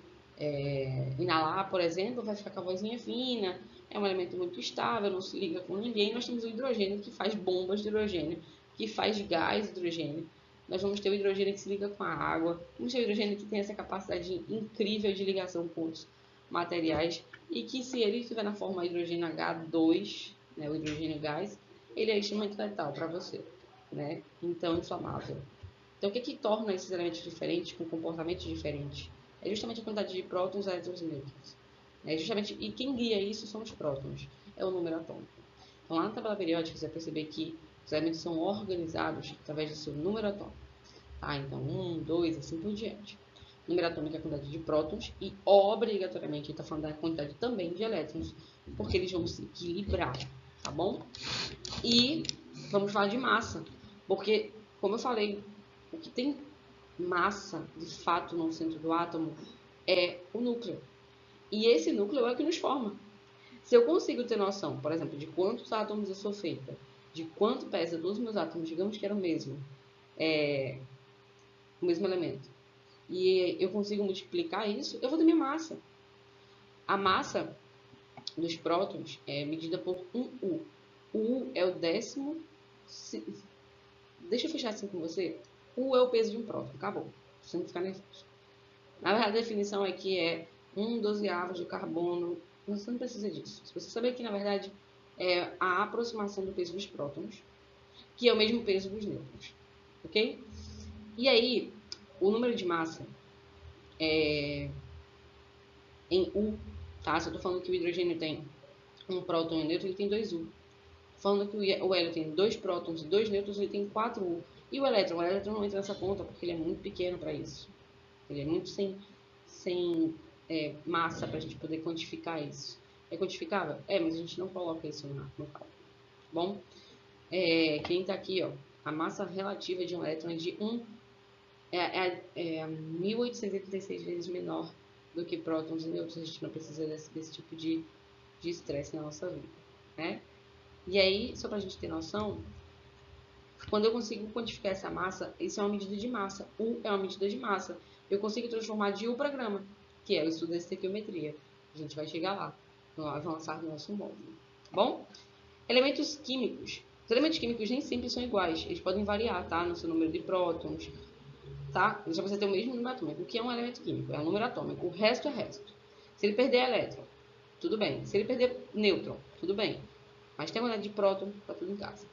inalar, por exemplo, vai ficar com a vozinha fina, é um elemento muito estável, não se liga com ninguém. Nós temos o hidrogênio, que faz bombas de hidrogênio, que faz gás de hidrogênio. Nós vamos ter o hidrogênio que se liga com a água, vamos ter o hidrogênio que tem essa capacidade incrível de ligação com outros materiais, e que se ele estiver na forma hidrogênio H2, né, o hidrogênio gás, ele é extremamente letal para você, né? Então, inflamável. Então, o que torna esses elementos diferentes, com comportamentos diferentes? É justamente a quantidade de prótons, elétrons e nêutrons. E quem guia isso são os prótons, é o número atômico. Então, lá na tabela periódica, você vai perceber que os elementos são organizados através do seu número atômico. Tá? Então, 1, 2, assim por diante. O número atômico é a quantidade de prótons e, obrigatoriamente, ele está falando da quantidade também de elétrons, porque eles vão se equilibrar, tá bom? E vamos falar de massa, porque, como eu falei, o que tem massa, de fato, no centro do átomo é o núcleo. E esse núcleo é o que nos forma. Se eu consigo ter noção, por exemplo, de quantos átomos eu sou feita, de quanto pesa dos meus átomos, digamos que era o mesmo elemento, e eu consigo multiplicar isso, eu vou ter minha massa. A massa dos prótons é medida por um U. O U é o décimo... Deixa eu fechar assim com você. U é o peso de um próton. Acabou. Você não ficar nervoso. Na verdade, a definição aqui é 1/12 de carbono. Você não precisa disso. Se você saber que, na verdade, é a aproximação do peso dos prótons, que é o mesmo peso dos nêutrons. Ok? E aí, o número de massa em U, tá? Se eu estou falando que o hidrogênio tem um próton e um nêutron, ele tem 2U. Falando que o hélio tem 2 prótons e 2 nêutrons, ele tem 4U. E o elétron? O elétron não entra nessa conta porque ele é muito pequeno para isso. Ele é muito sem massa para a gente poder quantificar isso. É quantificável? É, mas a gente não coloca isso no cálculo. Bom, quem está aqui, ó, a massa relativa de um elétron é de 1886 vezes menor do que prótons e nêutrons. A gente não precisa desse tipo de estresse na nossa vida, né? E aí, só para a gente ter noção, quando eu consigo quantificar essa massa, isso é uma medida de massa. U é uma medida de massa. Eu consigo transformar de U para grama, que é o estudo da estequiometria. A gente vai chegar lá, no avançar do nosso módulo. Bom? Elementos químicos. Os elementos químicos nem sempre são iguais. Eles podem variar, tá? No seu número de prótons, tá? Deixa você ter o mesmo número atômico. O que é um elemento químico? É um número atômico. O resto é resto. Se ele perder elétron, tudo bem. Se ele perder nêutron, tudo bem. Mas tem uma unidade de próton, tá tudo em casa.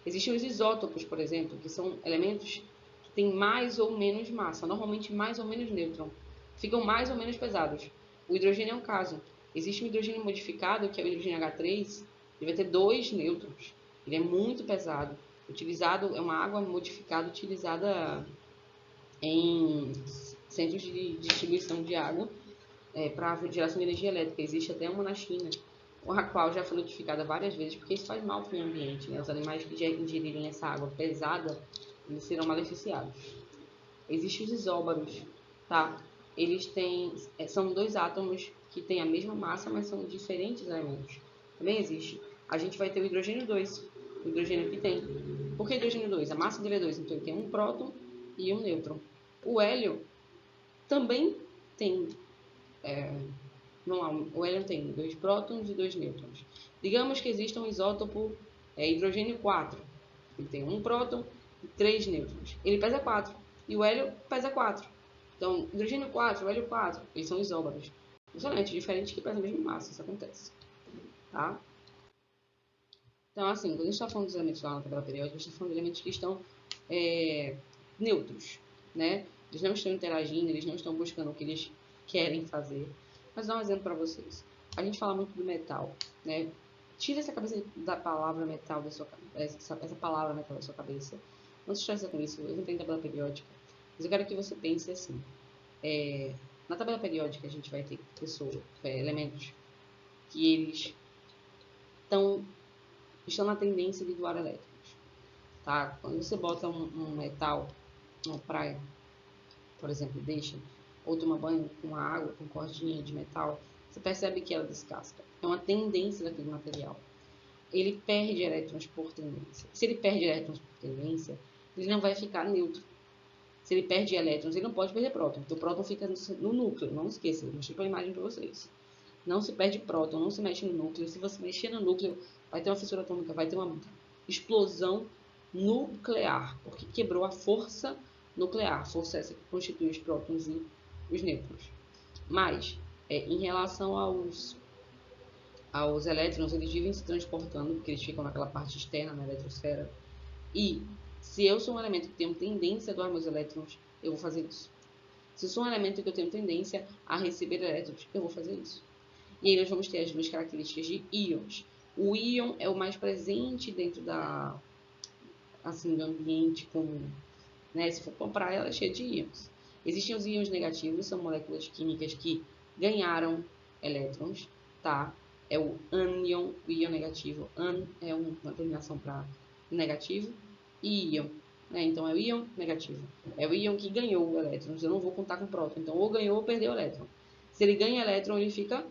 Existem os isótopos, por exemplo, que são elementos que têm mais ou menos massa, normalmente mais ou menos nêutron. Ficam mais ou menos pesados. O hidrogênio é um caso. Existe um hidrogênio modificado, que é o hidrogênio H3, ele vai ter 2 nêutrons. Ele é muito pesado. É uma água modificada utilizada em centros de distribuição de água para geração de energia elétrica. Existe até uma na China, a qual já foi notificada várias vezes, porque isso faz mal para o meio ambiente, né? Os animais que ingerirem essa água pesada, eles serão maleficiados. Existem os isóbaros, tá? São 2 átomos que têm a mesma massa, mas são diferentes elementos. Também existe. A gente vai ter o hidrogênio 2, o hidrogênio que tem. Por que hidrogênio 2? A massa dele é 2, então ele tem um próton e um nêutron. O hélio também tem... o hélio tem 2 prótons e 2 nêutrons. Digamos que exista um isótopo hidrogênio 4. Ele tem 1 próton e 3 nêutrons. Ele pesa 4 e o hélio pesa 4. Então, hidrogênio 4, o hélio 4, eles são isóbaros. Excelente, diferente que pesam a mesma massa, isso acontece. Tá? Então, assim, quando a gente está falando dos elementos lá na tabela periódica, a gente está falando de elementos que estão neutros, né? Eles não estão interagindo, eles não estão buscando o que eles querem fazer. Mas vou dar um exemplo para vocês. A gente fala muito do metal, né? Tira essa cabeça da palavra metal da sua cabeça, essa palavra metal da sua cabeça. Não se estresse com isso, eu não tenho tabela periódica. Mas eu quero que você pense assim. Na tabela periódica a gente vai ter elementos que eles estão na tendência de doar elétrons. Tá? Quando você bota um metal numa praia, por exemplo, ou toma banho com água, com cordinha de metal, você percebe que ela descasca. É uma tendência daquele material. Ele perde elétrons por tendência. Se ele perde elétrons por tendência, ele não vai ficar neutro. Se ele perde elétrons, ele não pode perder próton. Então, o próton fica no núcleo. Não esqueça, eu mostrei a imagem para vocês. Não se perde próton, não se mexe no núcleo. Se você mexer no núcleo, vai ter uma fissura atômica, vai ter uma explosão nuclear, porque quebrou a força nuclear. Força essa que constitui os prótons e os nêutrons. Mas, em relação aos elétrons, eles vivem se transportando, porque eles ficam naquela parte externa, na eletrosfera. E se eu sou um elemento que tenho tendência a doar meus elétrons, eu vou fazer isso. Se eu sou um elemento que eu tenho tendência a receber elétrons, eu vou fazer isso. E aí nós vamos ter as duas características de íons. O íon é o mais presente dentro do ambiente comum. Né? Se for comprar, ela é cheia de íons. Existem os íons negativos, são moléculas químicas que ganharam elétrons, tá? É o ânion, o íon negativo. An é uma terminação para negativo. E íon, né? Então é o íon negativo. É o íon que ganhou elétrons. Eu não vou contar com próton. Então, ou ganhou ou perdeu elétron. Se ele ganha elétron, ele fica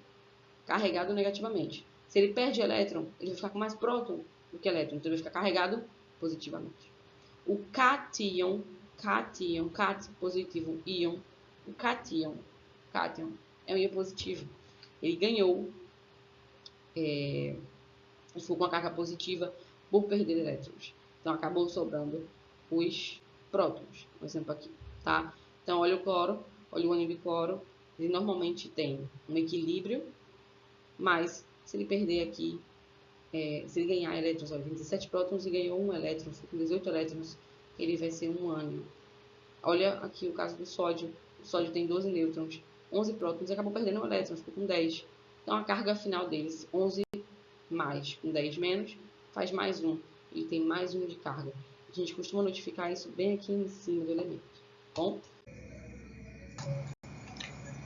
carregado negativamente. Se ele perde elétron, ele vai ficar com mais próton do que elétron. Então, ele vai ficar carregado positivamente. O cátion, cat positivo, íon. O cátion é um íon positivo. Ele ganhou, ficou com a carga positiva por perder elétrons. Então, acabou sobrando os prótons. Um exemplo aqui, tá? Então, olha o cloro, olha o ânion de cloro. Ele normalmente tem um equilíbrio, mas se ele perder aqui, se ele ganhar elétrons, olha, 17 prótons e ganhou 1 elétron, com 18 elétrons, ele vai ser um ânion. Olha aqui o caso do sódio. O sódio tem 12 nêutrons, 11 prótons e acabou perdendo um elétron, ficou com 10. Então, a carga final deles, 11 mais, com 10 menos, faz mais 1. Ele tem mais 1 de carga. A gente costuma notificar isso bem aqui em cima do elemento. Bom?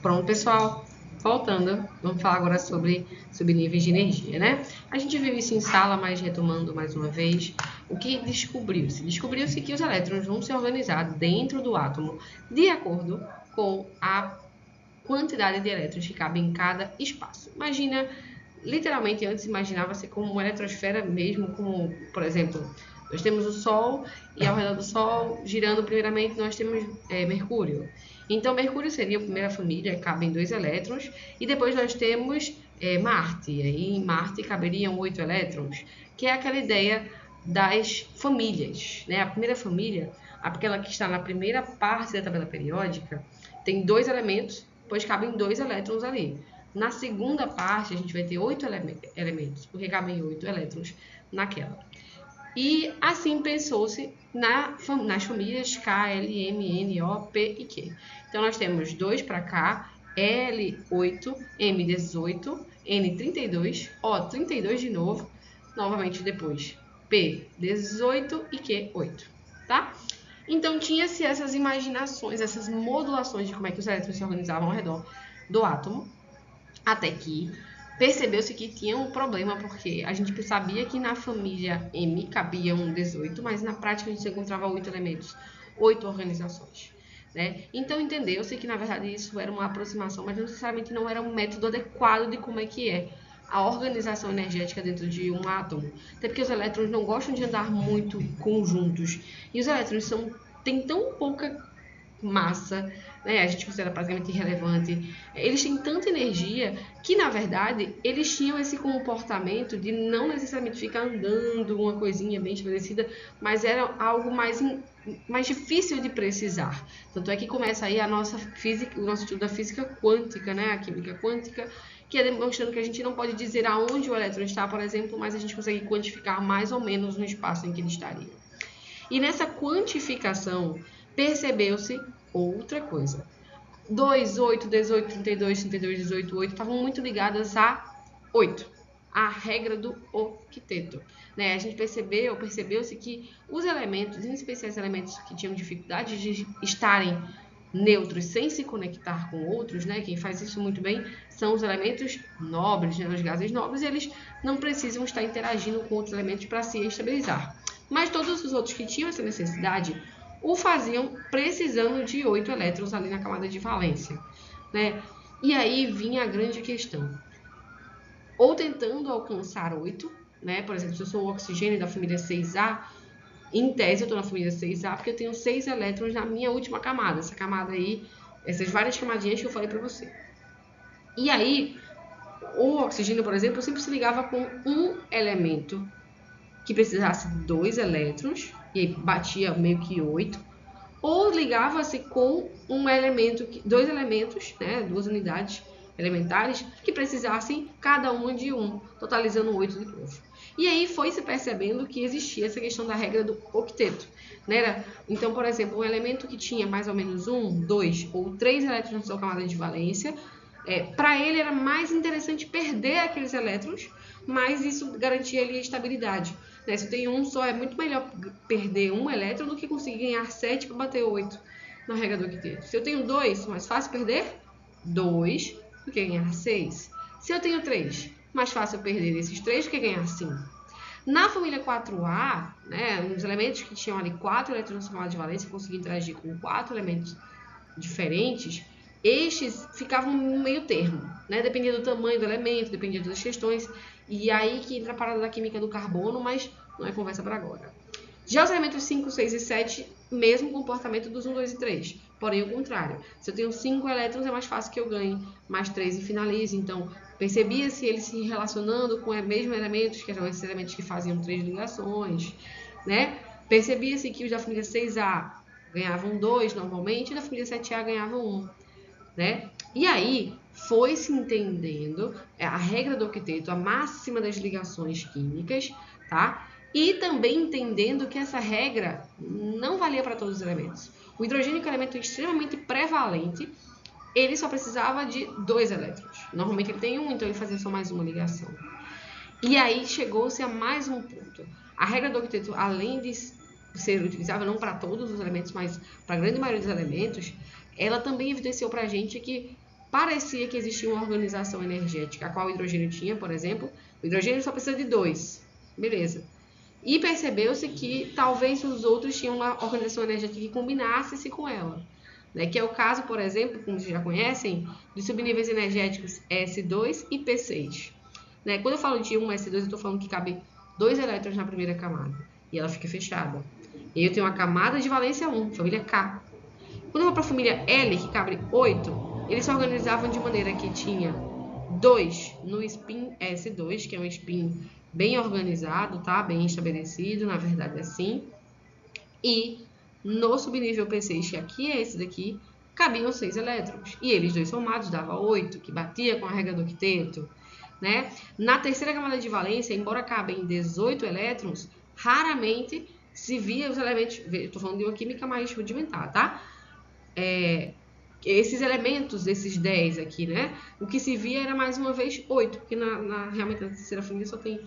Pronto, pessoal. Voltando, vamos falar agora sobre níveis de energia, né? A gente viu isso em sala, mas retomando mais uma vez, o que descobriu-se? Descobriu-se que os elétrons vão se organizar dentro do átomo de acordo com a quantidade de elétrons que cabem em cada espaço. Imagina, literalmente, antes imaginava-se como uma eletrosfera mesmo, como, por exemplo, nós temos o Sol e ao redor do Sol, girando primeiramente, nós temos Mercúrio. Então, Mercúrio seria a primeira família, cabem 2 elétrons, e depois nós temos Marte, e aí em Marte caberiam 8 elétrons, que é aquela ideia das famílias, né? A primeira família, aquela que está na primeira parte da tabela periódica, tem 2 elementos, pois cabem 2 elétrons ali. Na segunda parte, a gente vai ter 8 elementos, porque cabem 8 elétrons naquela. E assim pensou-se nas famílias K, L, M, N, O, P e Q. Então, nós temos 2 para K, L8, M18, N32, O32 de novo, novamente depois P18 e Q8, tá? Então, tinha-se essas imaginações, essas modulações de como é que os elétrons se organizavam ao redor do átomo, até que percebeu-se que tinha um problema, porque a gente sabia que na família M cabiam 18, mas na prática a gente encontrava 8 elementos, 8 organizações. Né? Então entendeu-se que na verdade isso era uma aproximação, mas necessariamente não era um método adequado de como é que é a organização energética dentro de um átomo. Até porque os elétrons não gostam de andar muito conjuntos. E os elétrons têm tão pouca massa, né? A gente considera praticamente irrelevante. Eles têm tanta energia que, na verdade, eles tinham esse comportamento de não necessariamente ficar andando uma coisinha bem estabelecida, mas era algo mais difícil de precisar. Tanto é que começa aí a nossa física, o nosso estudo da física quântica, né? A química quântica, que é demonstrando que a gente não pode dizer aonde o elétron está, por exemplo, mas a gente consegue quantificar mais ou menos no espaço em que ele estaria. E nessa quantificação, percebeu-se outra coisa. 2, 8, 18, 32, 32, 18, 8 estavam muito ligadas a 8, a regra do octeto. Né? A gente percebeu-se que os elementos, em especial os elementos que tinham dificuldade de estarem neutros sem se conectar com outros, né? Quem faz isso muito bem são os elementos nobres, né? Os gases nobres, eles não precisam estar interagindo com outros elementos para se estabilizar. Mas todos os outros que tinham essa necessidade o faziam precisando de 8 elétrons ali na camada de valência, né? E aí vinha a grande questão. Ou tentando alcançar 8, né? Por exemplo, se eu sou o oxigênio da família 6A, em tese eu estou na família 6A porque eu tenho 6 elétrons na minha última camada. Essa camada aí, essas várias camadinhas que eu falei para você. E aí, o oxigênio, por exemplo, sempre se ligava com um elemento que precisasse de 2 elétrons, e aí batia meio que 8, ou ligava-se com um elemento, 2 elementos, né, 2 unidades elementares, que precisassem cada uma de 1, totalizando 8 de novo. E aí foi se percebendo que existia essa questão da regra do octeto. Né? Então, por exemplo, um elemento que tinha mais ou menos 1, 2 ou 3 elétrons na sua camada de valência, para ele era mais interessante perder aqueles elétrons, mas isso garantia ali a estabilidade. Né? Se eu tenho um só, é muito melhor perder um elétron do que conseguir ganhar 7 para bater 8 na regra do octeto. Se eu tenho 2, mais fácil perder 2 do que ganhar 6. Se eu tenho 3, mais fácil eu perder esses 3 do que ganhar 5. Na família 4A, né, os elementos que tinham ali 4 elétrons na camada de valência, conseguiam interagir com 4 elementos diferentes, estes ficavam no meio termo, né? Dependia do tamanho do elemento, dependia das questões, e aí que entra a parada da química do carbono, mas não é conversa para agora. Já os elementos 5, 6 e 7, mesmo comportamento dos 1, 2 e 3, porém o contrário. Se eu tenho 5 elétrons, é mais fácil que eu ganhe mais 3 e finalize, então percebia-se eles se relacionando com os mesmos elementos, que eram esses elementos que faziam 3 ligações, né? Percebia-se que os da família 6A ganhavam 2 normalmente, e da família 7A ganhavam 1, né? E aí foi se entendendo a regra do octeto, a máxima das ligações químicas, tá? E também entendendo que essa regra não valia para todos os elementos. O hidrogênio, que é um elemento extremamente prevalente, ele só precisava de 2 elétrons. Normalmente ele tem 1, então ele fazia só mais uma ligação. E aí chegou-se a mais um ponto. A regra do octeto, além de ser utilizável não para todos os elementos, mas para a grande maioria dos elementos, ela também evidenciou para a gente que parecia que existia uma organização energética, a qual o hidrogênio tinha, por exemplo. O hidrogênio só precisa de 2, beleza. E percebeu-se que talvez os outros tinham uma organização energética que combinasse-se com ela. Né? Que é o caso, por exemplo, como vocês já conhecem, dos subníveis energéticos S2 e P6. Né? Quando eu falo de 1 S2, eu estou falando que cabe 2 elétrons na primeira camada, e ela fica fechada. E eu tenho uma camada de valência 1, família K. Quando eu vou para a família L, que cabe 8, eles se organizavam de maneira que tinha 2 no spin S2, que é um spin bem organizado, tá? Bem estabelecido, na verdade assim. E no subnível P6, que aqui é esse daqui, cabiam 6 elétrons. E eles dois somados dava 8, que batia com a regra do octeto. Né? Na terceira camada de valência, embora cabem 18 elétrons, raramente se via os elementos... Estou falando de uma química mais rudimentar, tá? Esses elementos, esses 10 aqui, né? O que se via era mais uma vez 8, porque realmente na terceira família só tem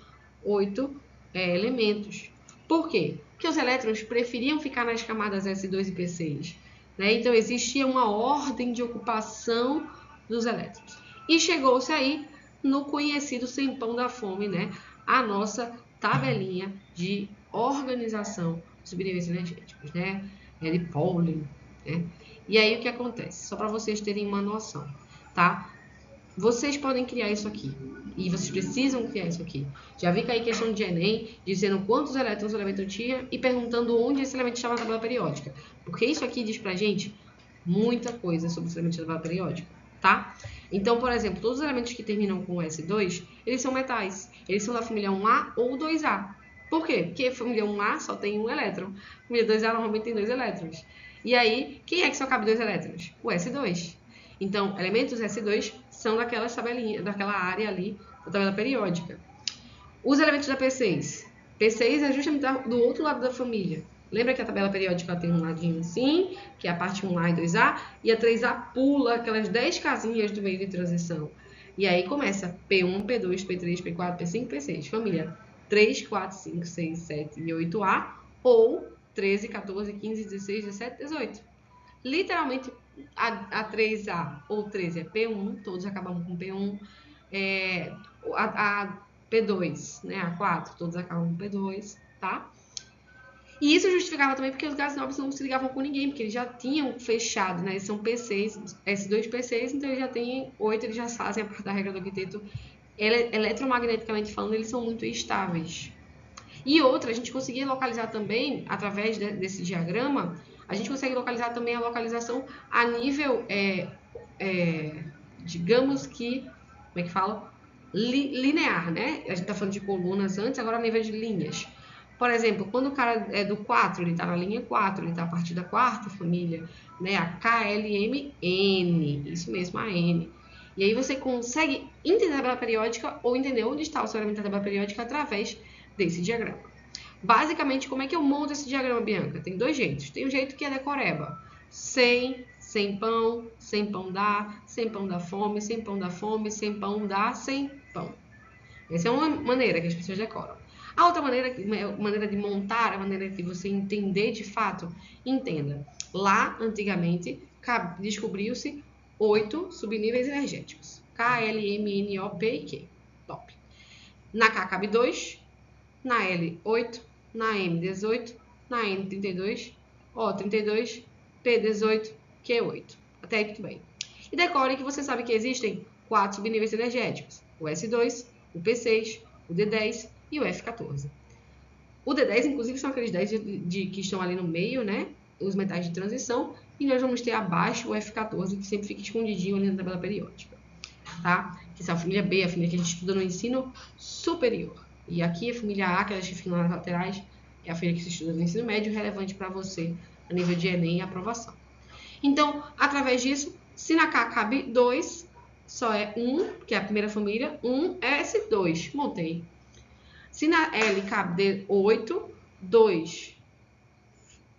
8 elementos. Por quê? Porque os elétrons preferiam ficar nas camadas S2 e P6. Né? Então existia uma ordem de ocupação dos elétrons. E chegou-se aí no conhecido Sempão da Fome, né? A nossa tabelinha de organização dos subníveis energéticos, né? De Pauling, né? E aí o que acontece? Só para vocês terem uma noção, tá? Vocês podem criar isso aqui. E vocês precisam criar isso aqui. Já vi cair questão de Enem, dizendo quantos elétrons o elemento tinha e perguntando onde esse elemento estava na tabela periódica. Porque isso aqui diz pra gente muita coisa sobre os elementos da tabela periódica, tá? Então, por exemplo, todos os elementos que terminam com S2, eles são metais. Eles são da família 1A ou 2A. Por quê? Porque a família 1A só tem um elétron. A família 2A normalmente tem 2 elétrons. E aí, quem é que só cabe 2 elétrons? O S2. Então, elementos S2 são daquela área ali da tabela periódica. Os elementos da P6. P6 é justamente do outro lado da família. Lembra que a tabela periódica tem um ladinho assim, que é a parte 1A e 2A, e a 3A pula aquelas 10 casinhas do meio de transição. E aí começa P1, P2, P3, P4, P5, P6. Família 3, 4, 5, 6, 7 e 8A, ou 13, 14, 15, 16, 17, 18. Literalmente, a 3A ou 13 é P1, todos acabam com P1. A P2, né, a 4, todos acabam com P2, tá? E isso justificava também porque os gases nobres não se ligavam com ninguém, porque eles já tinham fechado, né? Eles são P6, S2P6, então eles já têm 8, eles já fazem a parte da regra do octeto. Eletromagneticamente falando, eles são muito estáveis. E outra, a gente conseguia localizar também, através desse diagrama, a gente consegue localizar também a localização a nível, digamos que, como é que fala? Linear, né? A gente está falando de colunas antes, agora a nível de linhas. Por exemplo, quando o cara é do 4, ele está na linha 4, ele está a partir da quarta família, né? A KLMN, isso mesmo, a N. E aí você consegue entender a tabela periódica ou entender onde está o seu elemento da tabela periódica através desse diagrama. Basicamente, como é que eu monto esse diagrama, Bianca? Tem dois jeitos. Tem um jeito que é decoreba. Sem pão dá, sem pão dá fome, sem pão dá fome, sem pão dá, sem pão. Essa é uma maneira que as pessoas decoram. A outra maneira de montar, a maneira de você entender de fato, entenda. Lá, antigamente, descobriu-se 8 subníveis energéticos. K, L, M, N, O, P e Q. Top. Na K cabe 2, na L 8, na M 18, na N 32, O 32, P 18, Q 8. Até aí tudo bem. E decore que você sabe que existem 4 subníveis energéticos. O S2, o P6, o D10 e o F14. O D10, inclusive, são aqueles 10 que estão ali no meio, né? Os metais de transição. E nós vamos ter abaixo o F14, que sempre fica escondidinho ali na tabela periódica. Tá? Que é a família B, a família que a gente estuda no ensino superior. E aqui a família A, que é a que ficam nas laterais, é a família que se estuda no ensino médio, relevante para você a nível de Enem e aprovação. Então, através disso, se na K cabe 2, só é 1, que é a primeira família, 1 S2. Montei. Se na L cabe 8, 2,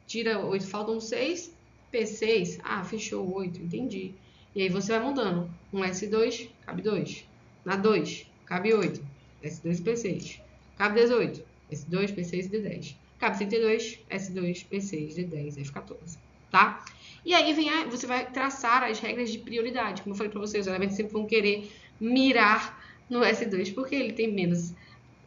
tira 8, faltam 6, P6, fechou 8, entendi. E aí você vai mudando. Um S2, cabe 2. Na 2, cabe 8, S2 e P6. Cabe 18, S2, P6 e D10. Cabe 32, S2, P6, D10, F14. Tá? E aí você vai traçar as regras de prioridade. Como eu falei para vocês, os elementos sempre vão querer mirar no S2, porque ele tem menos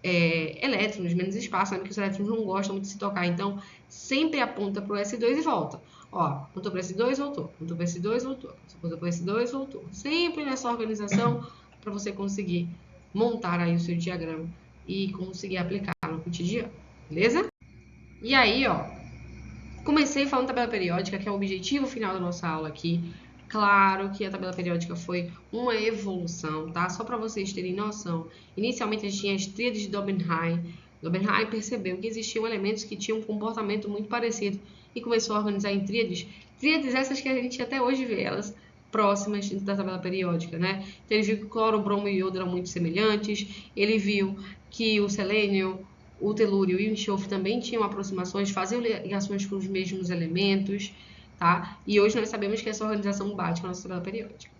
elétrons, menos espaço, sabe que os elétrons não gostam muito de se tocar. Então, sempre aponta para o S2 e volta. Ó, apontou para o S2, voltou. Apontou para o S2, voltou. Apontou para o S2, voltou. Sempre nessa organização para você conseguir montar aí o seu diagrama e conseguir aplicar no cotidiano. Beleza? E aí, ó, comecei falando da tabela periódica, que é o objetivo final da nossa aula aqui. Claro que a tabela periódica foi uma evolução, tá? Só para vocês terem noção. Inicialmente a gente tinha as tríades de Dobenheim. Dobenheim percebeu que existiam elementos que tinham um comportamento muito parecido e começou a organizar em tríades. Tríades essas que a gente até hoje vê elas próximas da tabela periódica, né? Então ele viu que o cloro, bromo e iodo eram muito semelhantes. Ele viu que o selênio, o telúrio e o enxofre também tinham aproximações, faziam ligações com os mesmos elementos. Tá? E hoje nós sabemos que essa organização bate com a nossa tabela periódica.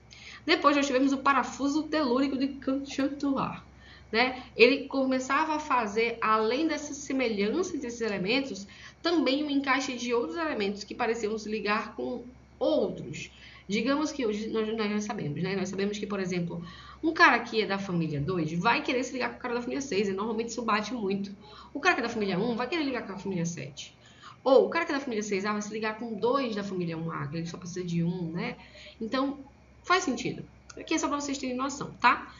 Depois nós tivemos o parafuso telúrico de Cantuar. Né? Ele começava a fazer, além dessa semelhança entre esses elementos, também um encaixe de outros elementos que pareciam se ligar com outros. Digamos que hoje nós já sabemos, né? Nós sabemos que, por exemplo, um cara que é da família 2 vai querer se ligar com o cara da família 6, e normalmente isso bate muito. O cara que é da família 1 vai querer ligar com a família 7. Ou o cara que é da família 6A vai se ligar com 2 da família 1A, que ele só precisa de 1, né? Então, faz sentido. Aqui é só para vocês terem noção, tá?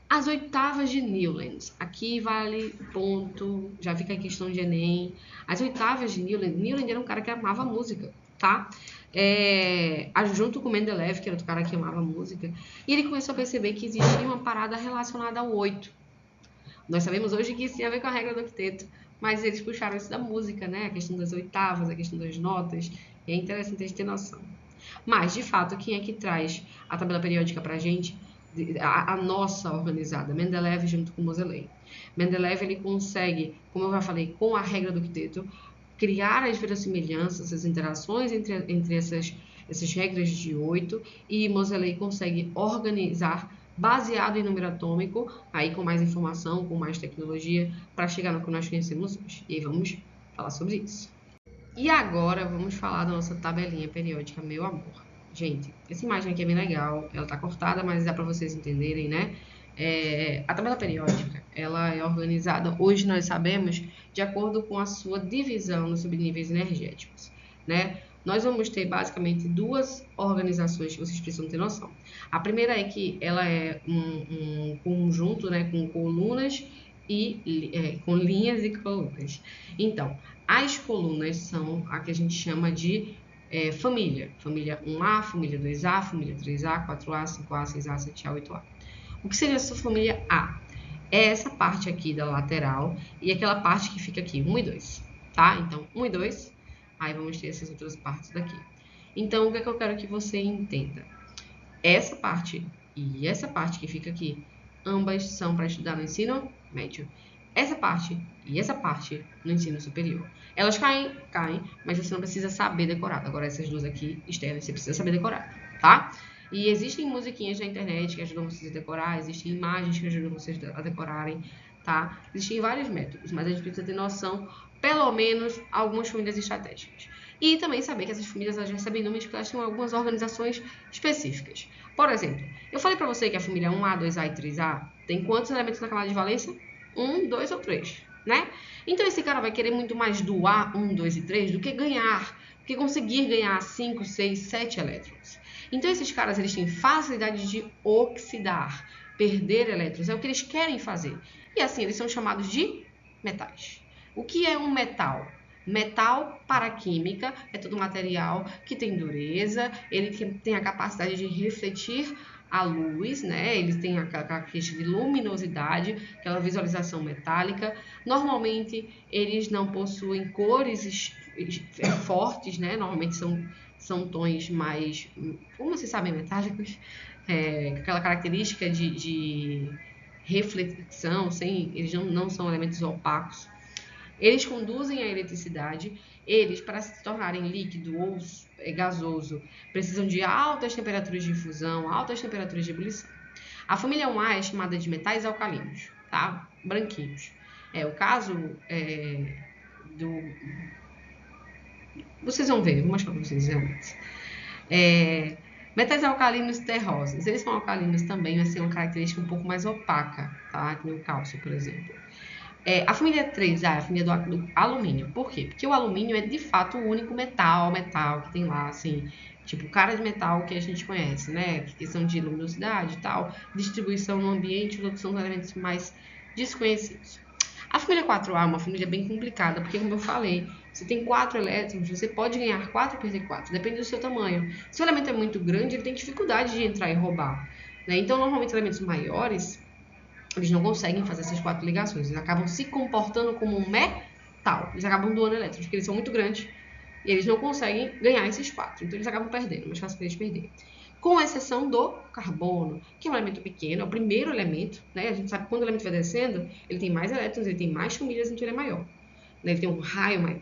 As oitavas de Newlands. Aqui vale ponto, já fica a questão de Enem. As oitavas de Newland. Newland era um cara que amava música, tá? Junto com Mendeleev, que era outro cara que amava música. E ele começou a perceber que existia uma parada relacionada ao 8. Nós sabemos hoje que isso tem a ver com a regra do octeto. Mas eles puxaram isso da música, né? A questão das oitavas, a questão das notas. E é interessante a gente ter noção. Mas, de fato, quem é que traz a tabela periódica para a gente? A nossa organizada. Mendeleev junto com Moseley. Mendeleev, ele consegue, como eu já falei, com a regra do octeto, criar as verossimilhanças, as interações entre essas regras de 8. E Moseley consegue organizar baseado em número atômico, aí com mais informação, com mais tecnologia, para chegar no que nós conhecemos hoje. E aí vamos falar sobre isso. E agora vamos falar da nossa tabelinha periódica, meu amor. Gente, essa imagem aqui é bem legal, ela tá cortada, mas dá para vocês entenderem, né? A tabela periódica, ela é organizada, hoje nós sabemos, de acordo com a sua divisão nos subníveis energéticos, né? Nós vamos ter basicamente duas organizações que vocês precisam ter noção. A primeira é que ela é um conjunto, né, com colunas e com linhas e colunas. Então, as colunas são a que a gente chama de família. Família 1A, família 2A, família 3A, 4A, 5A, 6A, 7A, 8A. O que seria essa família A? É essa parte aqui da lateral e aquela parte que fica aqui, 1 e 2, tá? Então, 1 e 2, aí vamos ter essas outras partes daqui. Então, o que é que eu quero que você entenda? Essa parte e essa parte que fica aqui, ambas são para estudar no ensino médio. Essa parte e essa parte no ensino superior. Elas caem, mas você não precisa saber decorado. Agora, essas duas aqui, externas, você precisa saber decorado, tá? E existem musiquinhas na internet que ajudam vocês a decorar, existem imagens que ajudam vocês a decorarem, tá? Existem vários métodos, mas a gente precisa ter noção, pelo menos, algumas famílias estratégicas. E também saber que essas famílias elas recebem nomes que elas têm algumas organizações específicas. Por exemplo, eu falei para você que a família 1A, 2A e 3A tem quantos elementos na camada de valência? 1, 2 ou 3, né? Então esse cara vai querer muito mais doar 1, 2 e 3 do que ganhar, do que conseguir ganhar 5, 6, 7 elétrons. Então esses caras eles têm facilidade de oxidar, perder elétrons, é o que eles querem fazer. E assim eles são chamados de metais. O que é um metal? Metal, para a química, é todo material que tem dureza, ele tem a capacidade de refletir a luz, né? Eles têm a característica de luminosidade, aquela visualização metálica. Normalmente, eles não possuem cores fortes, né? Normalmente são tons mais, como vocês sabem, metálicos, aquela característica de reflexão, eles não são elementos opacos. Eles conduzem a eletricidade, eles, para se tornarem líquido ou gasoso, precisam de altas temperaturas de fusão, altas temperaturas de ebulição. A família 1A é chamada de metais alcalinos, tá? Branquinhos. O caso do... Vocês vão ver, vou mostrar para vocês realmente. Metais alcalinos terrosos. Eles são alcalinos também, mas têm uma característica um pouco mais opaca, tá? Que no cálcio, por exemplo. A família 3A é a família do alumínio. Por quê? Porque o alumínio é, de fato, o único metal que tem lá, assim, tipo, cara de metal que a gente conhece, né? Questão de luminosidade e tal, distribuição no ambiente, os outros são elementos mais desconhecidos. A família 4A é uma família bem complicada, porque, como eu falei, você tem 4 elétrons, você pode ganhar 4 e perder 4, depende do seu tamanho. Se o elemento é muito grande, ele tem dificuldade de entrar e roubar, né? Então, normalmente, elementos maiores, eles não conseguem fazer essas 4 ligações. Eles acabam se comportando como um metal. Eles acabam doando elétrons, porque eles são muito grandes. E eles não conseguem ganhar esses 4. Então, eles acabam perdendo. Mais fácil para eles perderem. Com exceção do carbono, que é um elemento pequeno. É o primeiro elemento, né? A gente sabe que quando o elemento vai descendo, ele tem mais elétrons, ele tem mais famílias, então ele é maior. Ele tem um raio maior.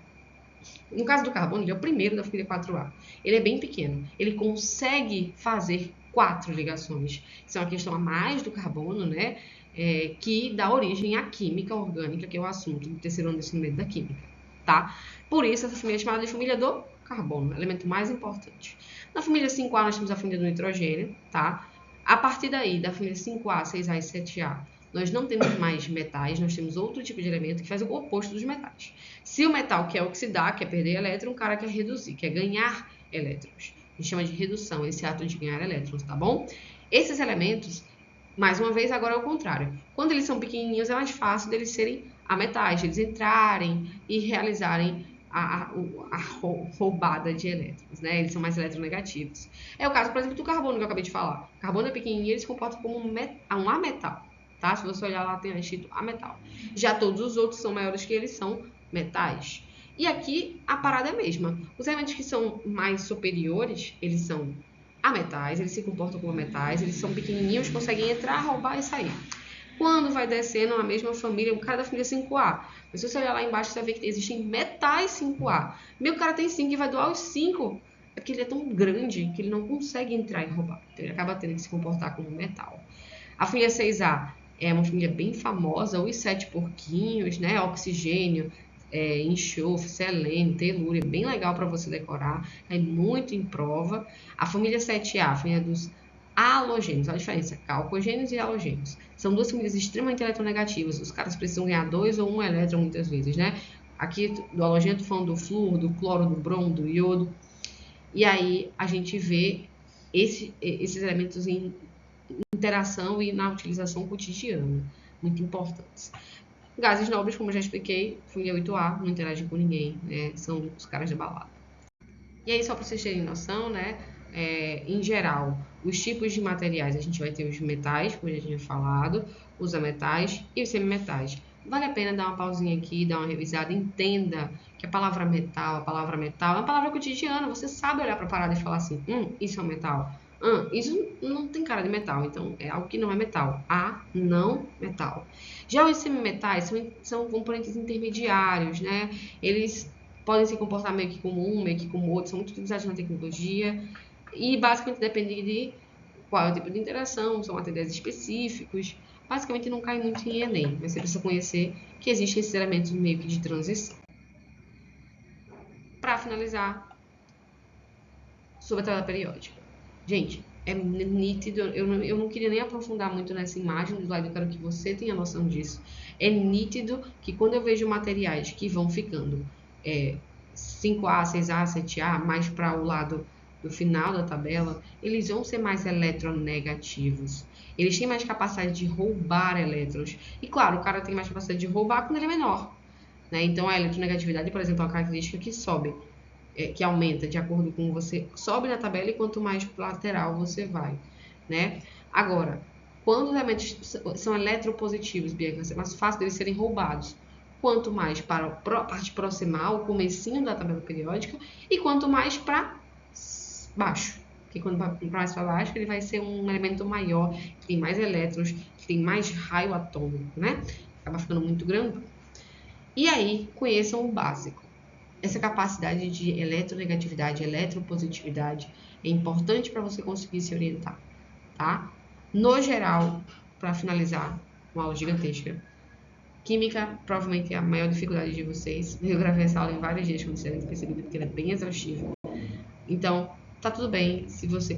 No caso do carbono, ele é o primeiro da família 4A. Ele é bem pequeno. Ele consegue fazer 4 ligações. Isso é uma questão a mais do carbono, né? Que dá origem à química orgânica, que é o assunto do terceiro ano do ensino médio da química, tá? Por isso, essa família é chamada de família do carbono, elemento mais importante. Na família 5A, nós temos a família do nitrogênio, tá? A partir daí, da família 5A, 6A e 7A, nós não temos mais metais, nós temos outro tipo de elemento que faz o oposto dos metais. Se o metal quer oxidar, quer perder elétron, o cara quer reduzir, quer ganhar elétrons. A gente chama de redução, esse ato de ganhar elétrons, tá bom? Esses elementos, mais uma vez, agora é o contrário. Quando eles são pequenininhos, é mais fácil deles serem ametais, eles entrarem e realizarem a roubada de elétrons, né? Eles são mais eletronegativos. É o caso, por exemplo, do carbono que eu acabei de falar. O carbono é pequenininho, ele se comporta como um ametal, tá? Se você olhar lá, tem escrito ametal. Já todos os outros são maiores que eles, são metais. E aqui a parada é a mesma. Os elementos que são mais superiores, eles são ametais, eles se comportam como metais, eles são pequenininhos, conseguem entrar, roubar e sair. Quando vai descendo a mesma família, o cara da família 5A. Mas se você olhar lá embaixo, você vai ver que existem metais 5A. Meu cara tem 5 e vai doar os 5. É porque ele é tão grande que ele não consegue entrar e roubar. Então ele acaba tendo que se comportar como metal. A família 6A é uma família bem famosa, os 7 porquinhos, né? Oxigênio, enxofre, selênio, telúria, bem legal para você decorar, é muito em prova. A família 7A, a família dos halogênios. Olha a diferença, calcogênios e halogênios. São duas famílias extremamente eletronegativas. Os caras precisam ganhar 2 ou 1 elétron muitas vezes, né? Aqui do halogênio, estou falando do flúor, do cloro, do bromo, do iodo. E aí a gente vê esses elementos em interação e na utilização cotidiana, muito importantes. Gases nobres, como eu já expliquei, família 8A, não interagem com ninguém, né? São os caras da balada. E aí, só para vocês terem noção, né? Em geral, os tipos de materiais, a gente vai ter os metais, como eu já tinha falado, os ametais e os semimetais. Vale a pena dar uma pausinha aqui, dar uma revisada, entenda que a palavra metal é uma palavra cotidiana, você sabe olhar para a parada e falar assim, isso é um metal, isso não tem cara de metal, então é algo que não é metal, não metal. Já os semimetais são componentes intermediários, né? Eles podem se comportar meio que como um, meio que como outro, são muito utilizados na tecnologia e basicamente depende de qual é o tipo de interação, são materiais específicos, basicamente não cai muito em Enem, mas você precisa conhecer que existem esses elementos meio que de transição. Para finalizar, sobre a tabela periódica. Gente, é nítido, eu não queria nem aprofundar muito nessa imagem do slide, eu quero que você tenha noção disso. É nítido que quando eu vejo materiais que vão ficando 5A, 6A, 7A, mais para o lado do final da tabela, eles vão ser mais eletronegativos. Eles têm mais capacidade de roubar elétrons. E claro, o cara tem mais capacidade de roubar quando ele é menor, né? Então a eletronegatividade, por exemplo, é uma característica que sobe, que aumenta de acordo com você sobe na tabela e quanto mais lateral você vai, né? Agora, quando os elementos são eletropositivos, Bianca, é mais fácil deles serem roubados. Quanto mais para a parte proximal, o comecinho da tabela periódica, e quanto mais para baixo. Porque quando mais para baixo, ele vai ser um elemento maior, que tem mais elétrons, que tem mais raio atômico, né? Acaba ficando muito grande. E aí, conheçam o básico. Essa capacidade de eletronegatividade, eletropositividade é importante para você conseguir se orientar, tá? No geral, para finalizar, uma aula gigantesca. Química, provavelmente é a maior dificuldade de vocês. Eu gravei essa aula em vários dias, como vocês devem ter percebido, porque ela é bem exaustiva. Então, tá tudo bem se você